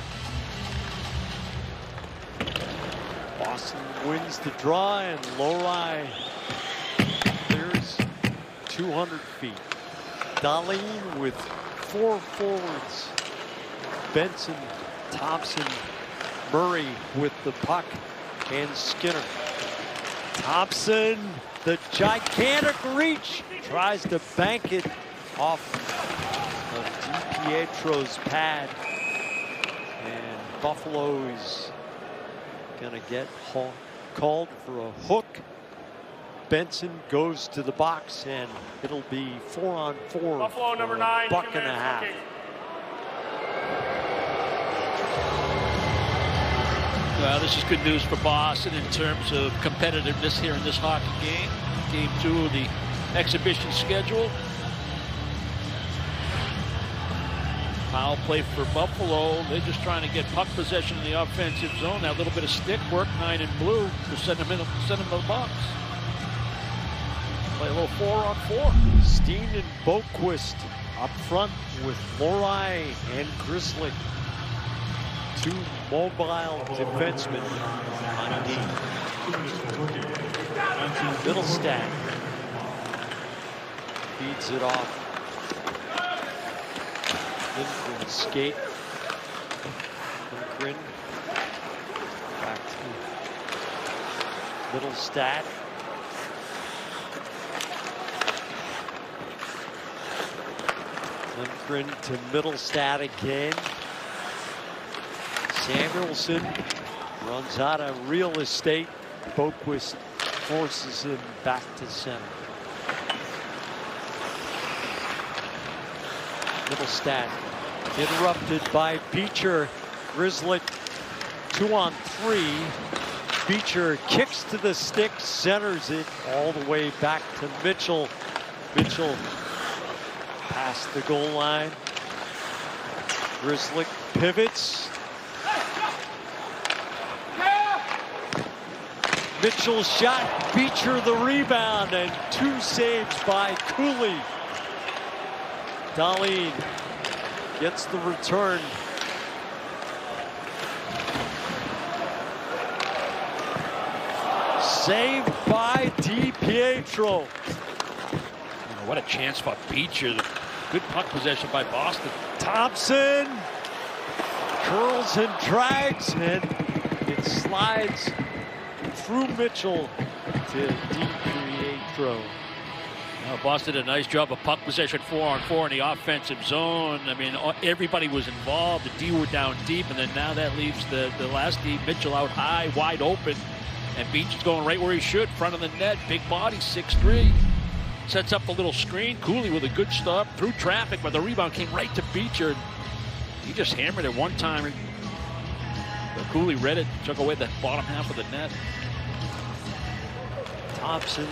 Boston wins the draw, and Lohrei clears 200 feet. Dahlin with 4 forwards. Benson, Thompson, Murray with the puck, and Skinner. Thompson, the gigantic reach, tries to bank it off of DiPietro's pad. And Buffalo is going to get called for a hook. Benson goes to the box, and it'll be 4-on-4. Buffalo, number 9, $1.50. Well, this is good news for Boston in terms of competitiveness here in this hockey game. Game 2 of the exhibition schedule. Foul play for Buffalo. They're just trying to get puck possession in the offensive zone. That little bit of stick work, 9 and blue, to send them to the box. Play a little 4-on-4. Steen and Boquist up front with Lohrei and Grzelcyk. 2 mobile defensemen on D. Middlestat feeds it off. Lindgren skate. Lindgren back to Middlestat. Lindgren to Middlestat again. Samuelson runs out of real estate. Boquist forces him back to center. Middlestat interrupted by Beecher. Grzelcyk 2-on-3. Beecher kicks to the stick, centers it all the way back to Mitchell. Mitchell past the goal line. Grzelcyk pivots. Mitchell shot, Beecher the rebound, and 2 saves by Cooley. Dahlin gets the return. Saved by DiPietro. What a chance for Beecher. Good puck possession by Boston. Thompson curls and drags, and it slides through Mitchell to DiPietro. Boston did a nice job of puck possession 4-on-4 in the offensive zone. I mean, everybody was involved. The D were down deep, and then now that leaves the last D, Mitchell out high, wide open. And Beach is going right where he should, front of the net, big body, 6'3". Sets up a little screen. Cooley with a good stop through traffic, but the rebound came right to Beecher. He just hammered it one time. But Cooley read it, took away the bottom half of the net. Thompson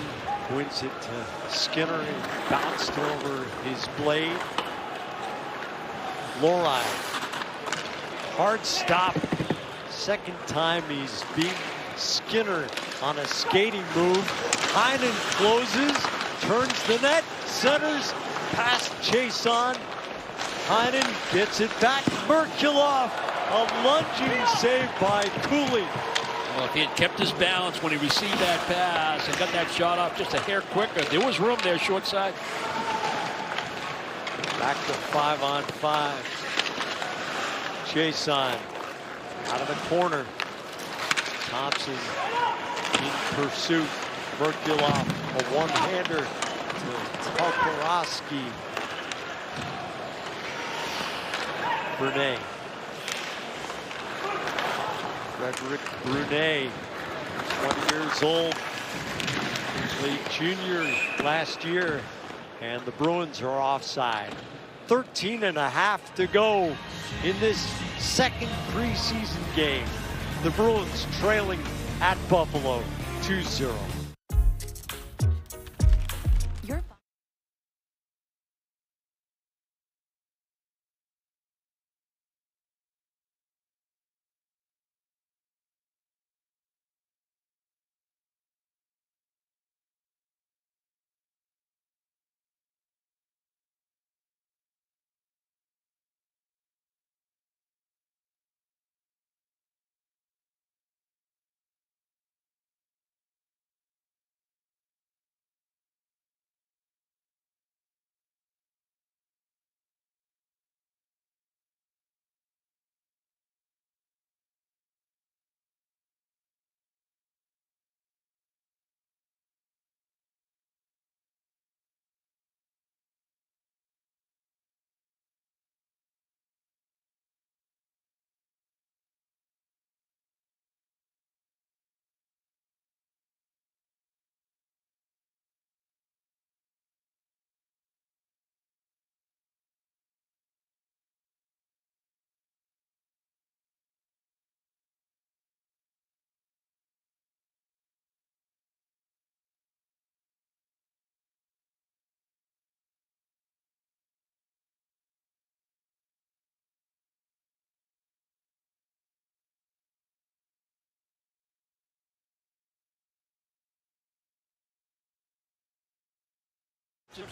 wins it to Skinner and bounced over his blade. Lohrei, hard stop. Second time he's beaten Skinner on a skating move. Heinen closes, turns the net, centers, past Chason. Heinen gets it back. Merkulov, a lunging save by Cooley. Well, if he had kept his balance when he received that pass and got that shot off just a hair quicker, there was room there short side. Back to 5-on-5. Chason out of the corner. Thompson in pursuit. Merkulov, a one-hander to Toporowski. Brunet. Frederick Brunet, 20 years old. Played junior last year, and the Bruins are offside. 13.5 to go in this second preseason game. The Bruins trailing at Buffalo 2-0.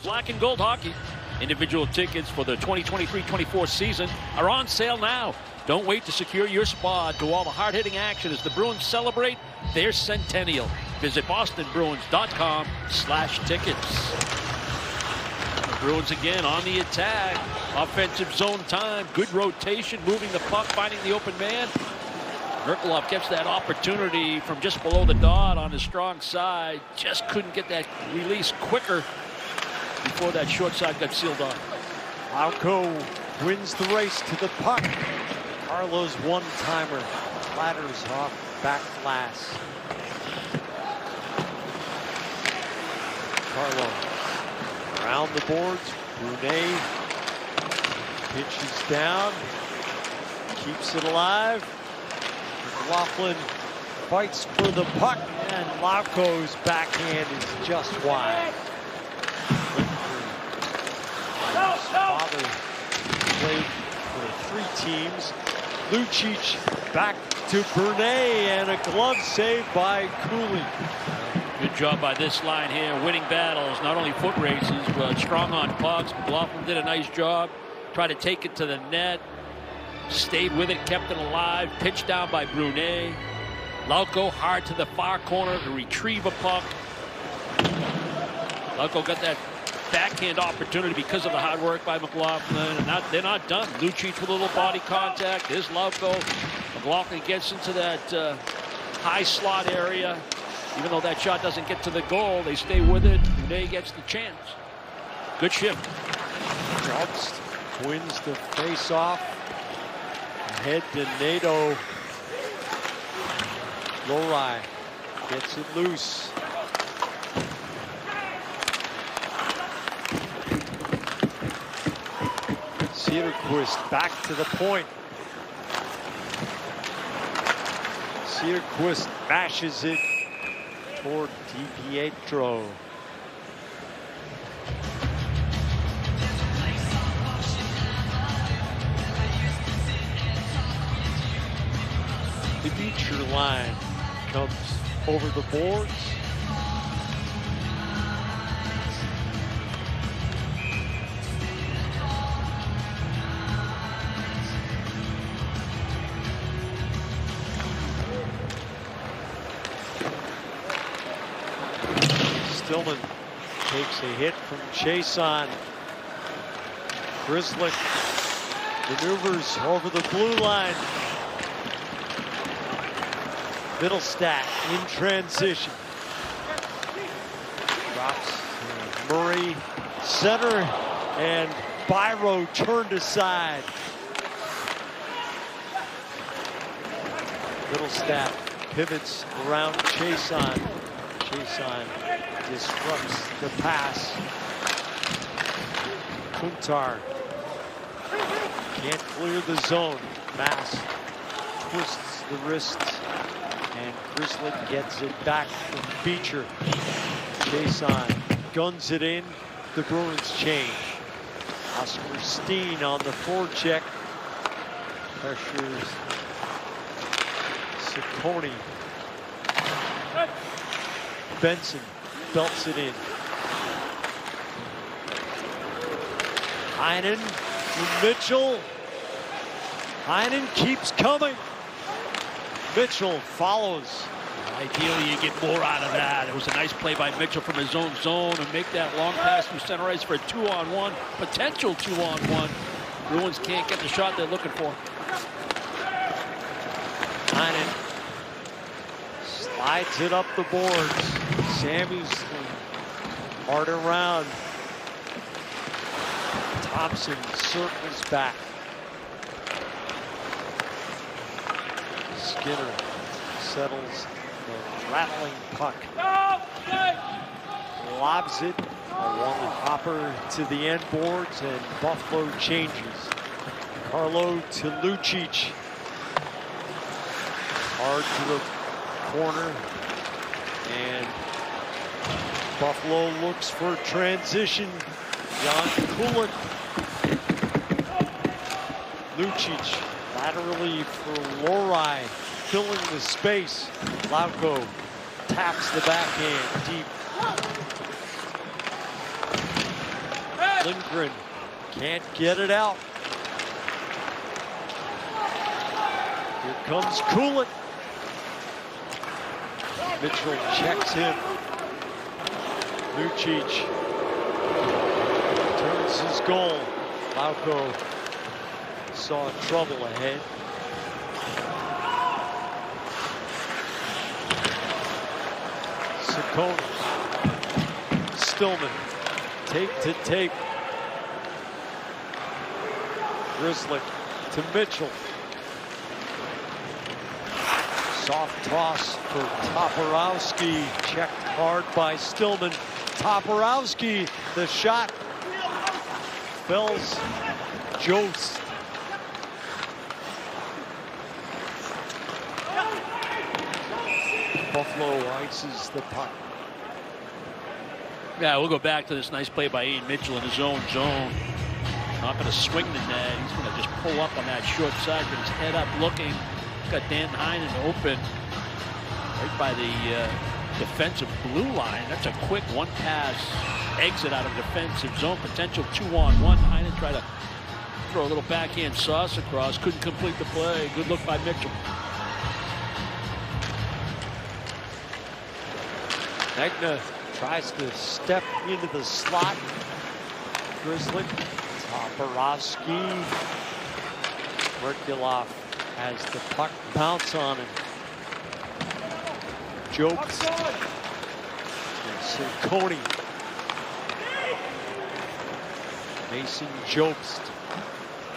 Black and gold hockey. Individual tickets for the 2023-24 season are on sale now. Don't wait to secure your spot to all the hard-hitting action as the Bruins celebrate their centennial. Visit bostonbruins.com/tickets. The Bruins again on the attack. Offensive zone time. Good rotation, moving the puck, finding the open man. Merkulov gets that opportunity from just below the dot on his strong side. Just couldn't get that release quicker before that short side got sealed off. Lauko wins the race to the puck. Carlo's one-timer clatters off back glass. Carlo around the boards. Brunet pitches down, keeps it alive. McLaughlin fights for the puck, and Lauko's backhand is just wide. Father played for 3 teams. Lucic back to Brunet, and a glove save by Cooley. Good job by this line here, winning battles, not only foot races, but strong on pucks. McLaughlin did a nice job, tried to take it to the net, stayed with it, kept it alive, pitched down by Brunet. Lauko hard to the far corner to retrieve a puck. Lauko got that backhand opportunity because of the hard work by McLaughlin, and they're not done. Lucic with a little body contact. There's Lauko. McLaughlin gets into that high slot area. Even though that shot doesn't get to the goal, they stay with it. Brunet gets the chance. Good shift. Jobst wins the face-off. Ahead to Nato. Lorai gets it loose. Cederquist back to the point. Cederquist mashes it toward DiPietro. The Beecher line comes over the boards. Stillman takes a hit from Chason. Grizzlick maneuvers over the blue line. Middlestat in transition. Drops Murray, center, and Byro turned aside. Middlestat pivots around Chason. Chason disrupts the pass. Kuntar can't clear the zone. Mass twists the wrist, and Grizzlick gets it back from Beecher. Chason guns it in. The Bruins change. Oscar Steen on the forecheck. Pressures Ciccone. Benson belts it in. Heinen to Mitchell. Heinen keeps coming. Mitchell follows. Ideally, you get more out of that. It was a nice play by Mitchell from his own zone and make that long pass through center ice for a 2-on-1, potential 2-on-1. Bruins can't get the shot they're looking for. Heinen slides it up the boards. Sammy's hard around. Thompson circles back. Skinner settles the rattling puck. Lobs it along the hopper to the end boards, and Buffalo changes. Carlo to Lucic. Hard to the corner, and Buffalo looks for transition. Jan Kulik. Lucic laterally for Lohrei, filling the space. Lauko taps the backhand deep. Lindgren can't get it out. Here comes Kulik. Mitchell checks him. Lucic turns his goal. Lauko saw trouble ahead. Ciccone. Stillman. Tape to tape. Grizzlick to Mitchell. Soft toss for Toporowski. Checked hard by Stillman. Toporowski, the shot fells Jost. Buffalo ices the puck. Yeah, we'll go back to this nice play by Aiden Mitchell in his own zone. Not going to swing the net. He's going to just pull up on that short side with his head up looking. Got Dan Heinen open right by the defensive blue line. That's a quick one pass exit out of defensive zone. Potential 2-on-1. Heinen tried to throw a little backhand sauce across. Couldn't complete the play. Good look by Mitchell. Magna tries to step into the slot. Grizzlick. Toporowski. Merkulov has the puck bounce on him. Jokes. Ciccone. Mason Jobst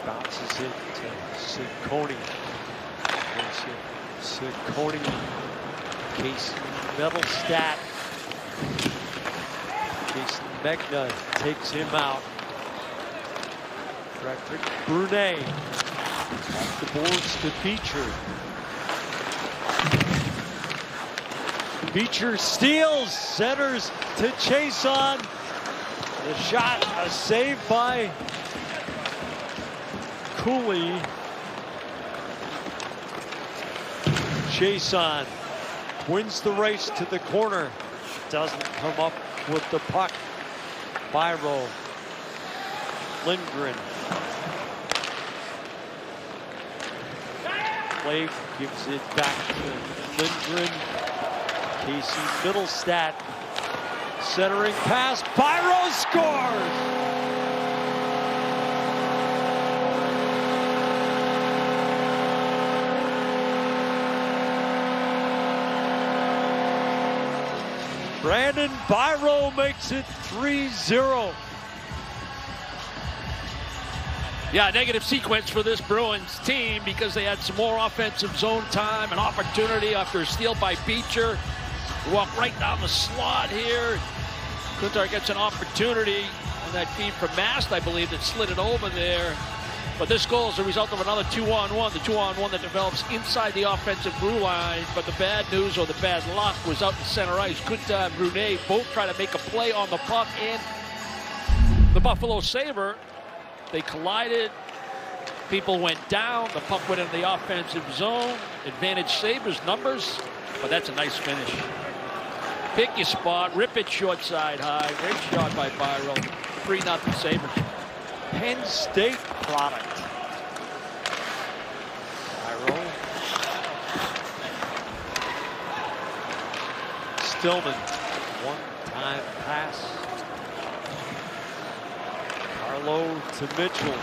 bounces it to Ciccone. Ciccone. Casey Middlestat. Jason Megna takes him out. Frederick Brunet off the boards to Beecher. Beecher steals, centers to Chason. The shot, a save by Cooley. Chason wins the race to the corner. Doesn't come up with the puck. Byro. Lindgren. Blake gives it back to Lindgren. Casey Middlestat Centering pass, Byro scores! Brandon Byro makes it 3-0. Yeah, negative sequence for this Bruins team because they had some more offensive zone time and opportunity after a steal by Beecher. Walk right down the slot here. Kuntar gets an opportunity on that feed from Mast, I believe, that slid it over there. But this goal is a result of another 2-on-1, the 2-on-1 that develops inside the offensive blue line. But the bad news or the bad luck was out in center ice. Kuntar and Brunet both try to make a play on the puck, and the Buffalo Sabre, they collided. People went down. The puck went into the offensive zone. Advantage Sabres numbers, but that's a nice finish. Pick your spot, rip it short side high. Great shot by Byro. 3-0 Sabres. Penn State product. Byro. Stillman. One-time pass. Carlo to Mitchell.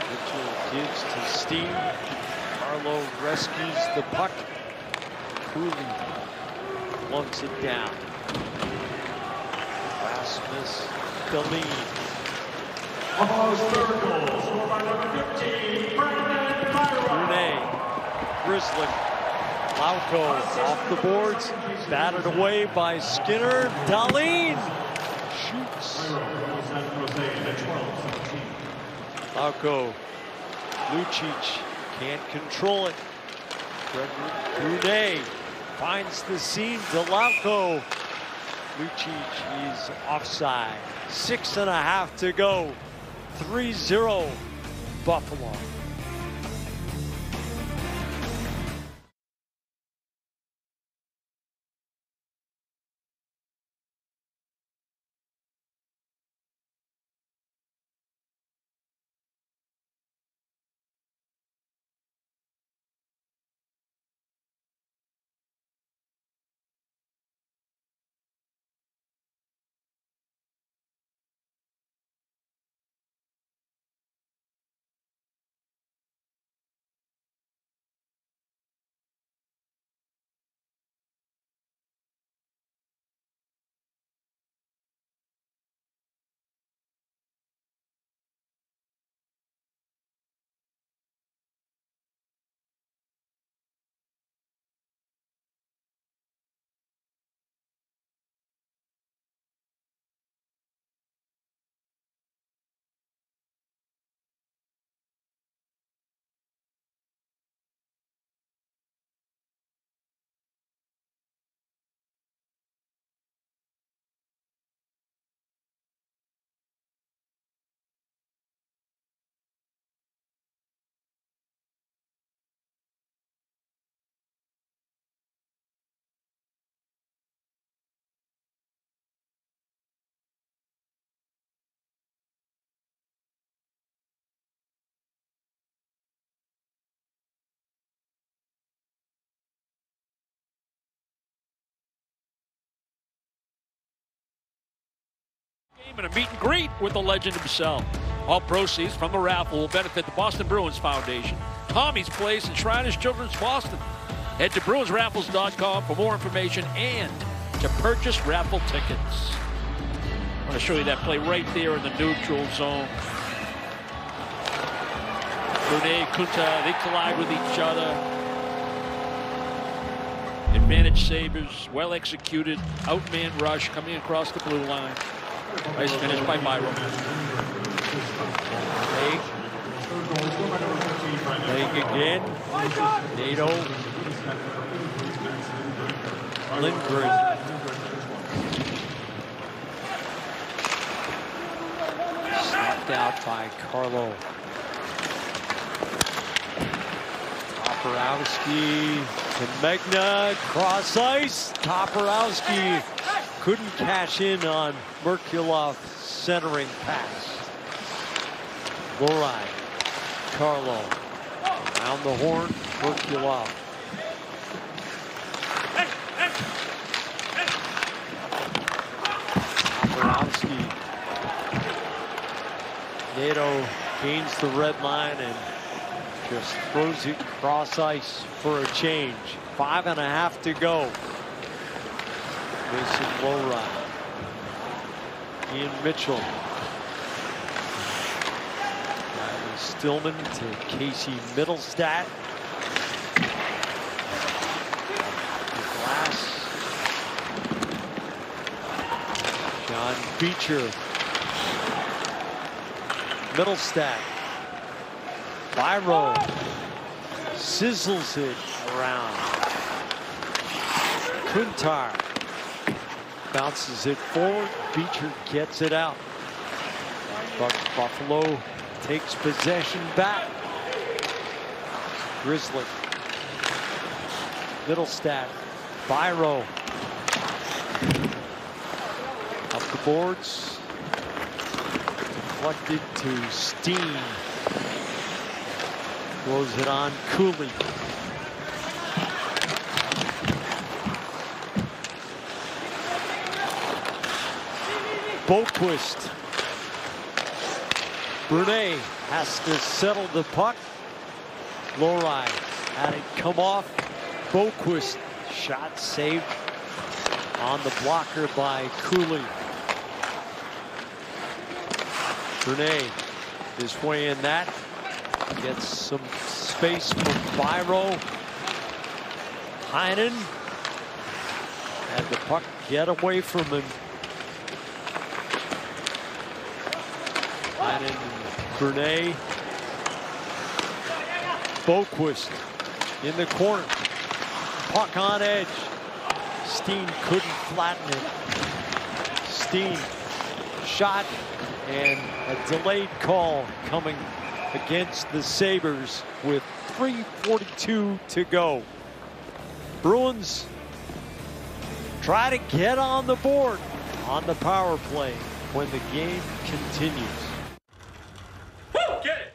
Mitchell gives to Steve. Carlo rescues the puck. Cooley lungs it down. Rasmus Dahlin. Brunet. Grizzly. Lauko off the boards. Batted away by Skinner. Dahlin shoots. Lauko. Lucic can't control it. Brunet finds the seam to Lauko. Lucic is offside. 6.5 to go. 3-0 Buffalo. And a meet and greet with the legend himself. All proceeds from the raffle will benefit the Boston Bruins Foundation, Tommy's Place, and Shriners Children's Boston. Head to BruinsRaffles.com for more information and to purchase raffle tickets. I want to show you that play right there in the neutral zone. Brunet, Kunta, they collide with each other. Advantage Sabres, well executed, outman rush coming across the blue line. Nice finish by Byro. Leg again. Nato. Lindgren. Snapped out by Carlo. Toporowski to Megna. Cross ice. Toporowski couldn't cash in on Merkulov centering pass. Lorai. Carlo. Around the horn. Merkulov. Borowski. Nato gains the red line and just throws it cross ice for a change. 5.5 to go. Mason Lowride. Ian Mitchell. Riley Stillman to Casey Middlestat. The glass. John Beecher. Middlestat. Byro sizzles it around. Kuntar bounces it forward. Beecher gets it out. But Buffalo takes possession back. Grizzly. Middlestat. Byro. Up the boards. Deflected to Steen. Throws it on Cooley. Boquist. Brunet has to settle the puck. Lowride had it come off. Boquist shot saved on the blocker by Cooley. Brunet his way in that. Gets some space from Byro. Heinen had the puck get away from him. Heinen, Brunet. Boquist in the corner. Puck on edge. Steen couldn't flatten it. Steen shot and a delayed call coming against the Sabres with 3:42 to go. Bruins try to get on the board on the power play when the game continues. Get it!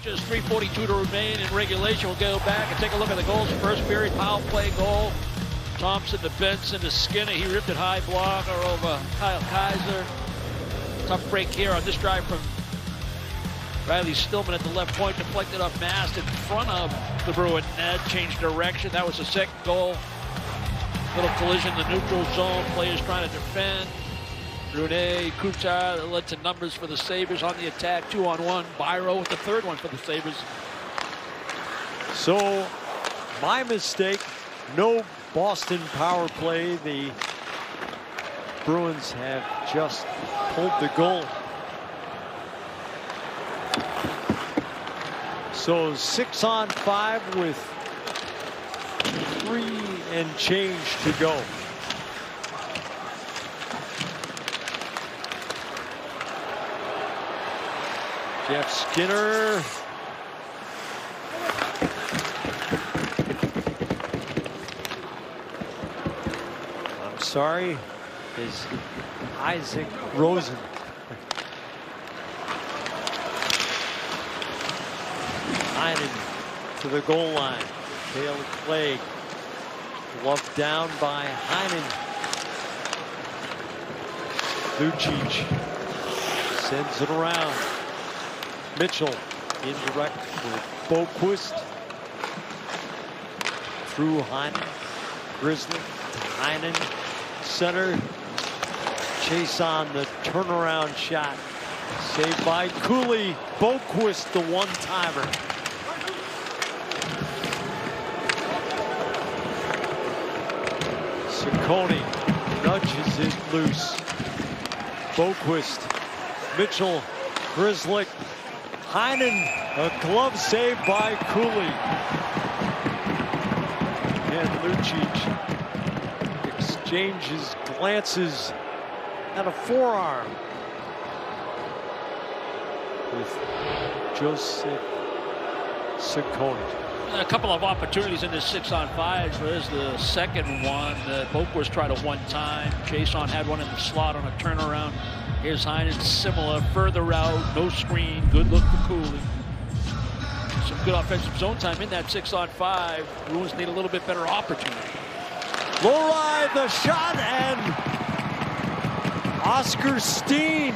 Just 3:42 to remain in regulation. We'll go back and take a look at the goals. First period, power play goal. Thompson to Benson to Skinner. He ripped it high blocker over Kyle Kaiser. Tough break here on this drive from Riley Stillman at the left point. Deflected up Mast in front of the Bruin net. Changed direction. That was the second goal. Little collision in the neutral zone. Players trying to defend. Brunet, Kuchar, that led to numbers for the Sabres on the attack. 2-on-1. Byro with the third one for the Sabres. So, my mistake. No Boston power play. The Bruins have just pulled the goal. So 6-on-5 with 3 and change to go. Jeff Skinner. I'm sorry. is Isaac Rosen. Heinen to the goal line. Taylor Clegg. Glove down by Heinen. Lucic sends it around. Mitchell indirect for Boquist. Through Heinen. Grizzly to Heinen. Center. Chase on the turnaround shot. Saved by Cooley. Boquist the one-timer. Ciccone nudges it loose. Boquist. Mitchell. Grizzly. Heinen. A glove save by Cooley. And Lucic exchanges glances at a forearm with Joseph Ciccone. A couple of opportunities in this 6-on-5. So there's the second one. Boquist tried a one-time. Jason had one in the slot on a turnaround. Here's Heinen, similar, further out, no screen. Good look for Cooley. Some good offensive zone time in that 6-on-5. Bruins need a little bit better opportunity. Lowry, the shot, and Oscar Steen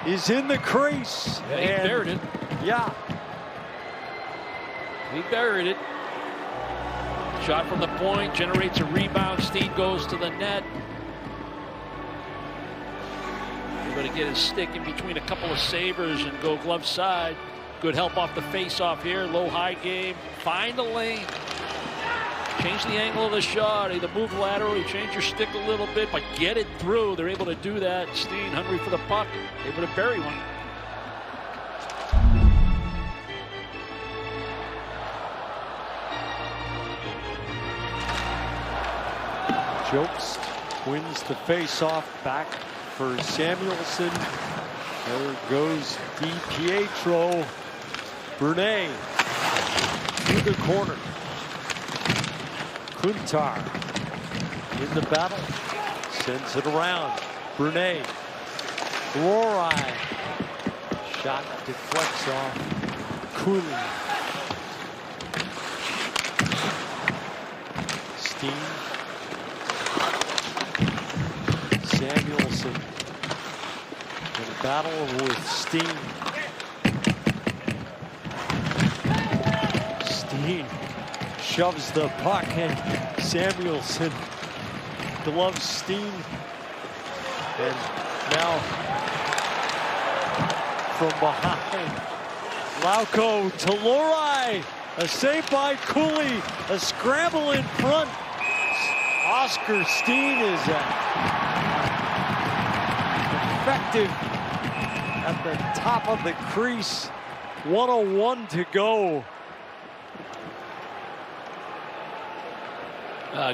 is in the crease. Yeah, he buried it. Yeah. He buried it. Shot from the point, generates a rebound. Steen goes to the net. He's going to get his stick in between a couple of Sabres and go glove side. Good help off the face-off here. Low-high game. Find the lane. Change the angle of the shot. Either move laterally, change your stick a little bit, but get it through. They're able to do that. Steen hungry for the puck. Able to bury one. Jobst wins the face-off back for Samuelson. There goes DiPietro. Brunet to the corner. Kuntar in the battle. Sends it around. Brunet. Lowry. Shot deflects off. Cooley. Steen. Samuelson in a battle with Steen. Steen shoves the puck and Samuelson gloves Steen. And now from behind, Lauko to Lowry. A save by Cooley. A scramble in front. Oscar Steen is effective at the top of the crease. 1:01 to go.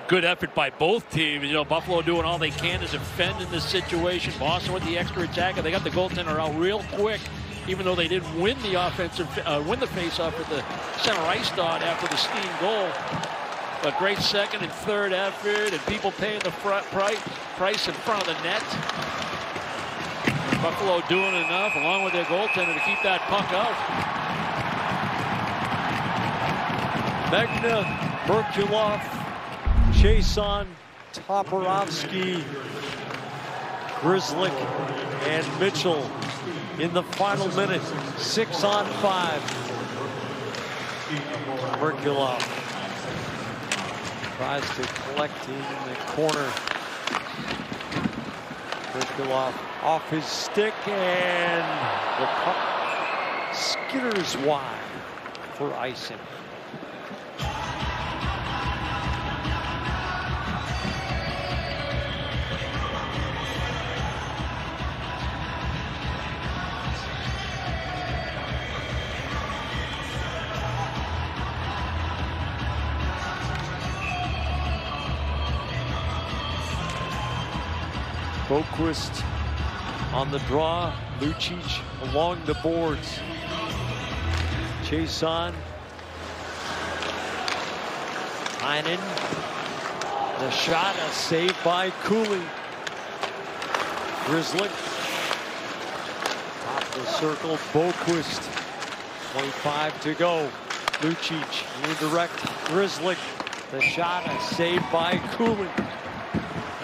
Good effort by both teams. You know, Buffalo doing all they can to defend in this situation. Boston with the extra attacker. They got the goaltender out real quick, even though they didn't win the win the faceoff at the center ice dot after the Steen goal. A great second and third effort, and people paying the price in front of the net. And Buffalo doing enough, along with their goaltender, to keep that puck out. Megna, Merkulov, Chason, Toporowski, Grizzly, and Mitchell in the final minute. 6-on-5. Merkulov tries to collect in the corner. Merkulov off his stick, and the puck skitters wide for icing. Boquist on the draw. Lucic along the boards. Chason. Heinen. The shot, a save by Cooley. Grizzly. Top of the circle, Boquist. 25 to go. Lucic, indirect, Grizzly. The shot, a save by Cooley.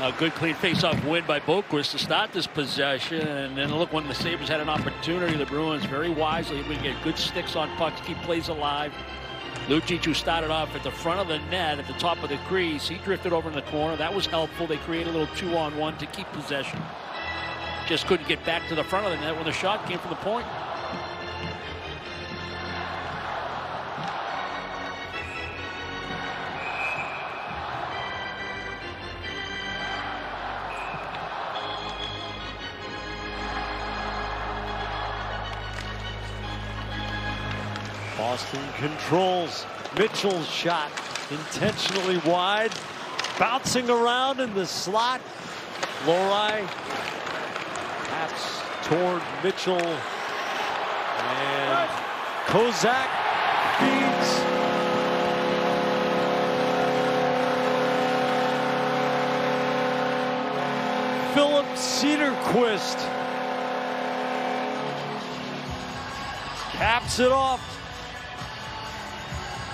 A good clean face-off win by Boquist to start this possession. And then look, when the Sabres had an opportunity, the Bruins very wisely able to get good sticks on pucks, keep plays alive. Lucic, who started off at the front of the net at the top of the crease, he drifted over in the corner. That was helpful. They created a little 2-on-1 to keep possession. Just couldn't get back to the front of the net when the shot came from the point. Boston controls. Mitchell's shot intentionally wide. Bouncing around in the slot. Lohrei taps toward Mitchell. And Kozak feeds. Philip Cederquist caps it off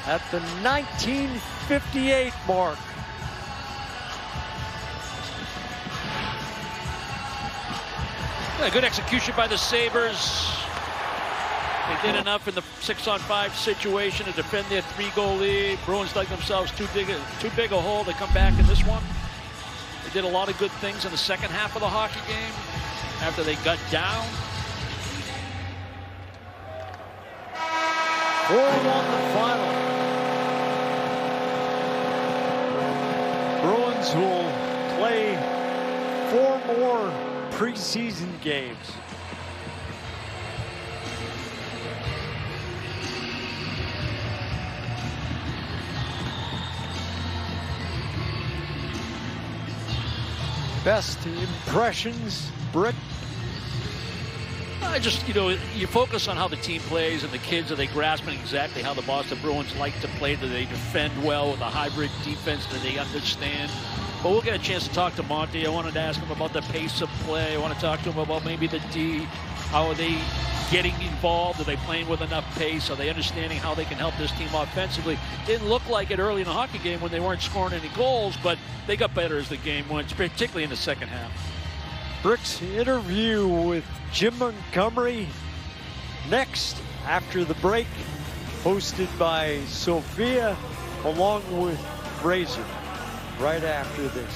at the 1958 mark. A good execution by the Sabres. They did enough in the 6-on-5 situation to defend their 3-goal lead. Bruins dug themselves too big a hole. They come back in this one. They did a lot of good things in the second half of the hockey game after they got down. 4-1 the final. Bruins will play 4 more preseason games. Best impressions, Brick? I just, you focus on how the team plays and the kids. Are they grasping exactly how the Boston Bruins like to play? Do they defend well with a hybrid defense? Do they understand? But we'll get a chance to talk to Monty. I wanted to ask him about the pace of play. I want to talk to him about maybe the D. How are they getting involved? Are they playing with enough pace? Are they understanding how they can help this team offensively? Didn't look like it early in the hockey game when they weren't scoring any goals, but they got better as the game went, particularly in the second half. Brick's interview with Jim Montgomery next after the break, hosted by Sophia along with Fraser right after this.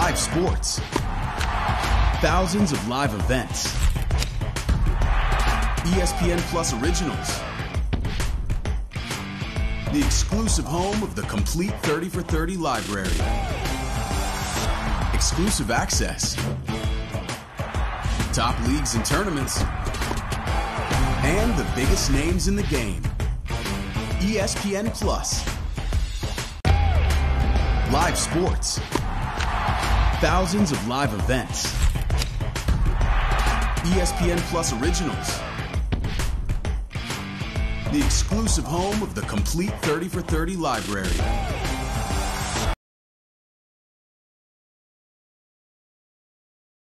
Live sports. Thousands of live events. ESPN Plus originals. The exclusive home of the complete 30 for 30 library. Exclusive access. Top leagues and tournaments. And the biggest names in the game. ESPN Plus. Live sports. Thousands of live events. ESPN Plus originals. The exclusive home of the complete 30 for 30 library.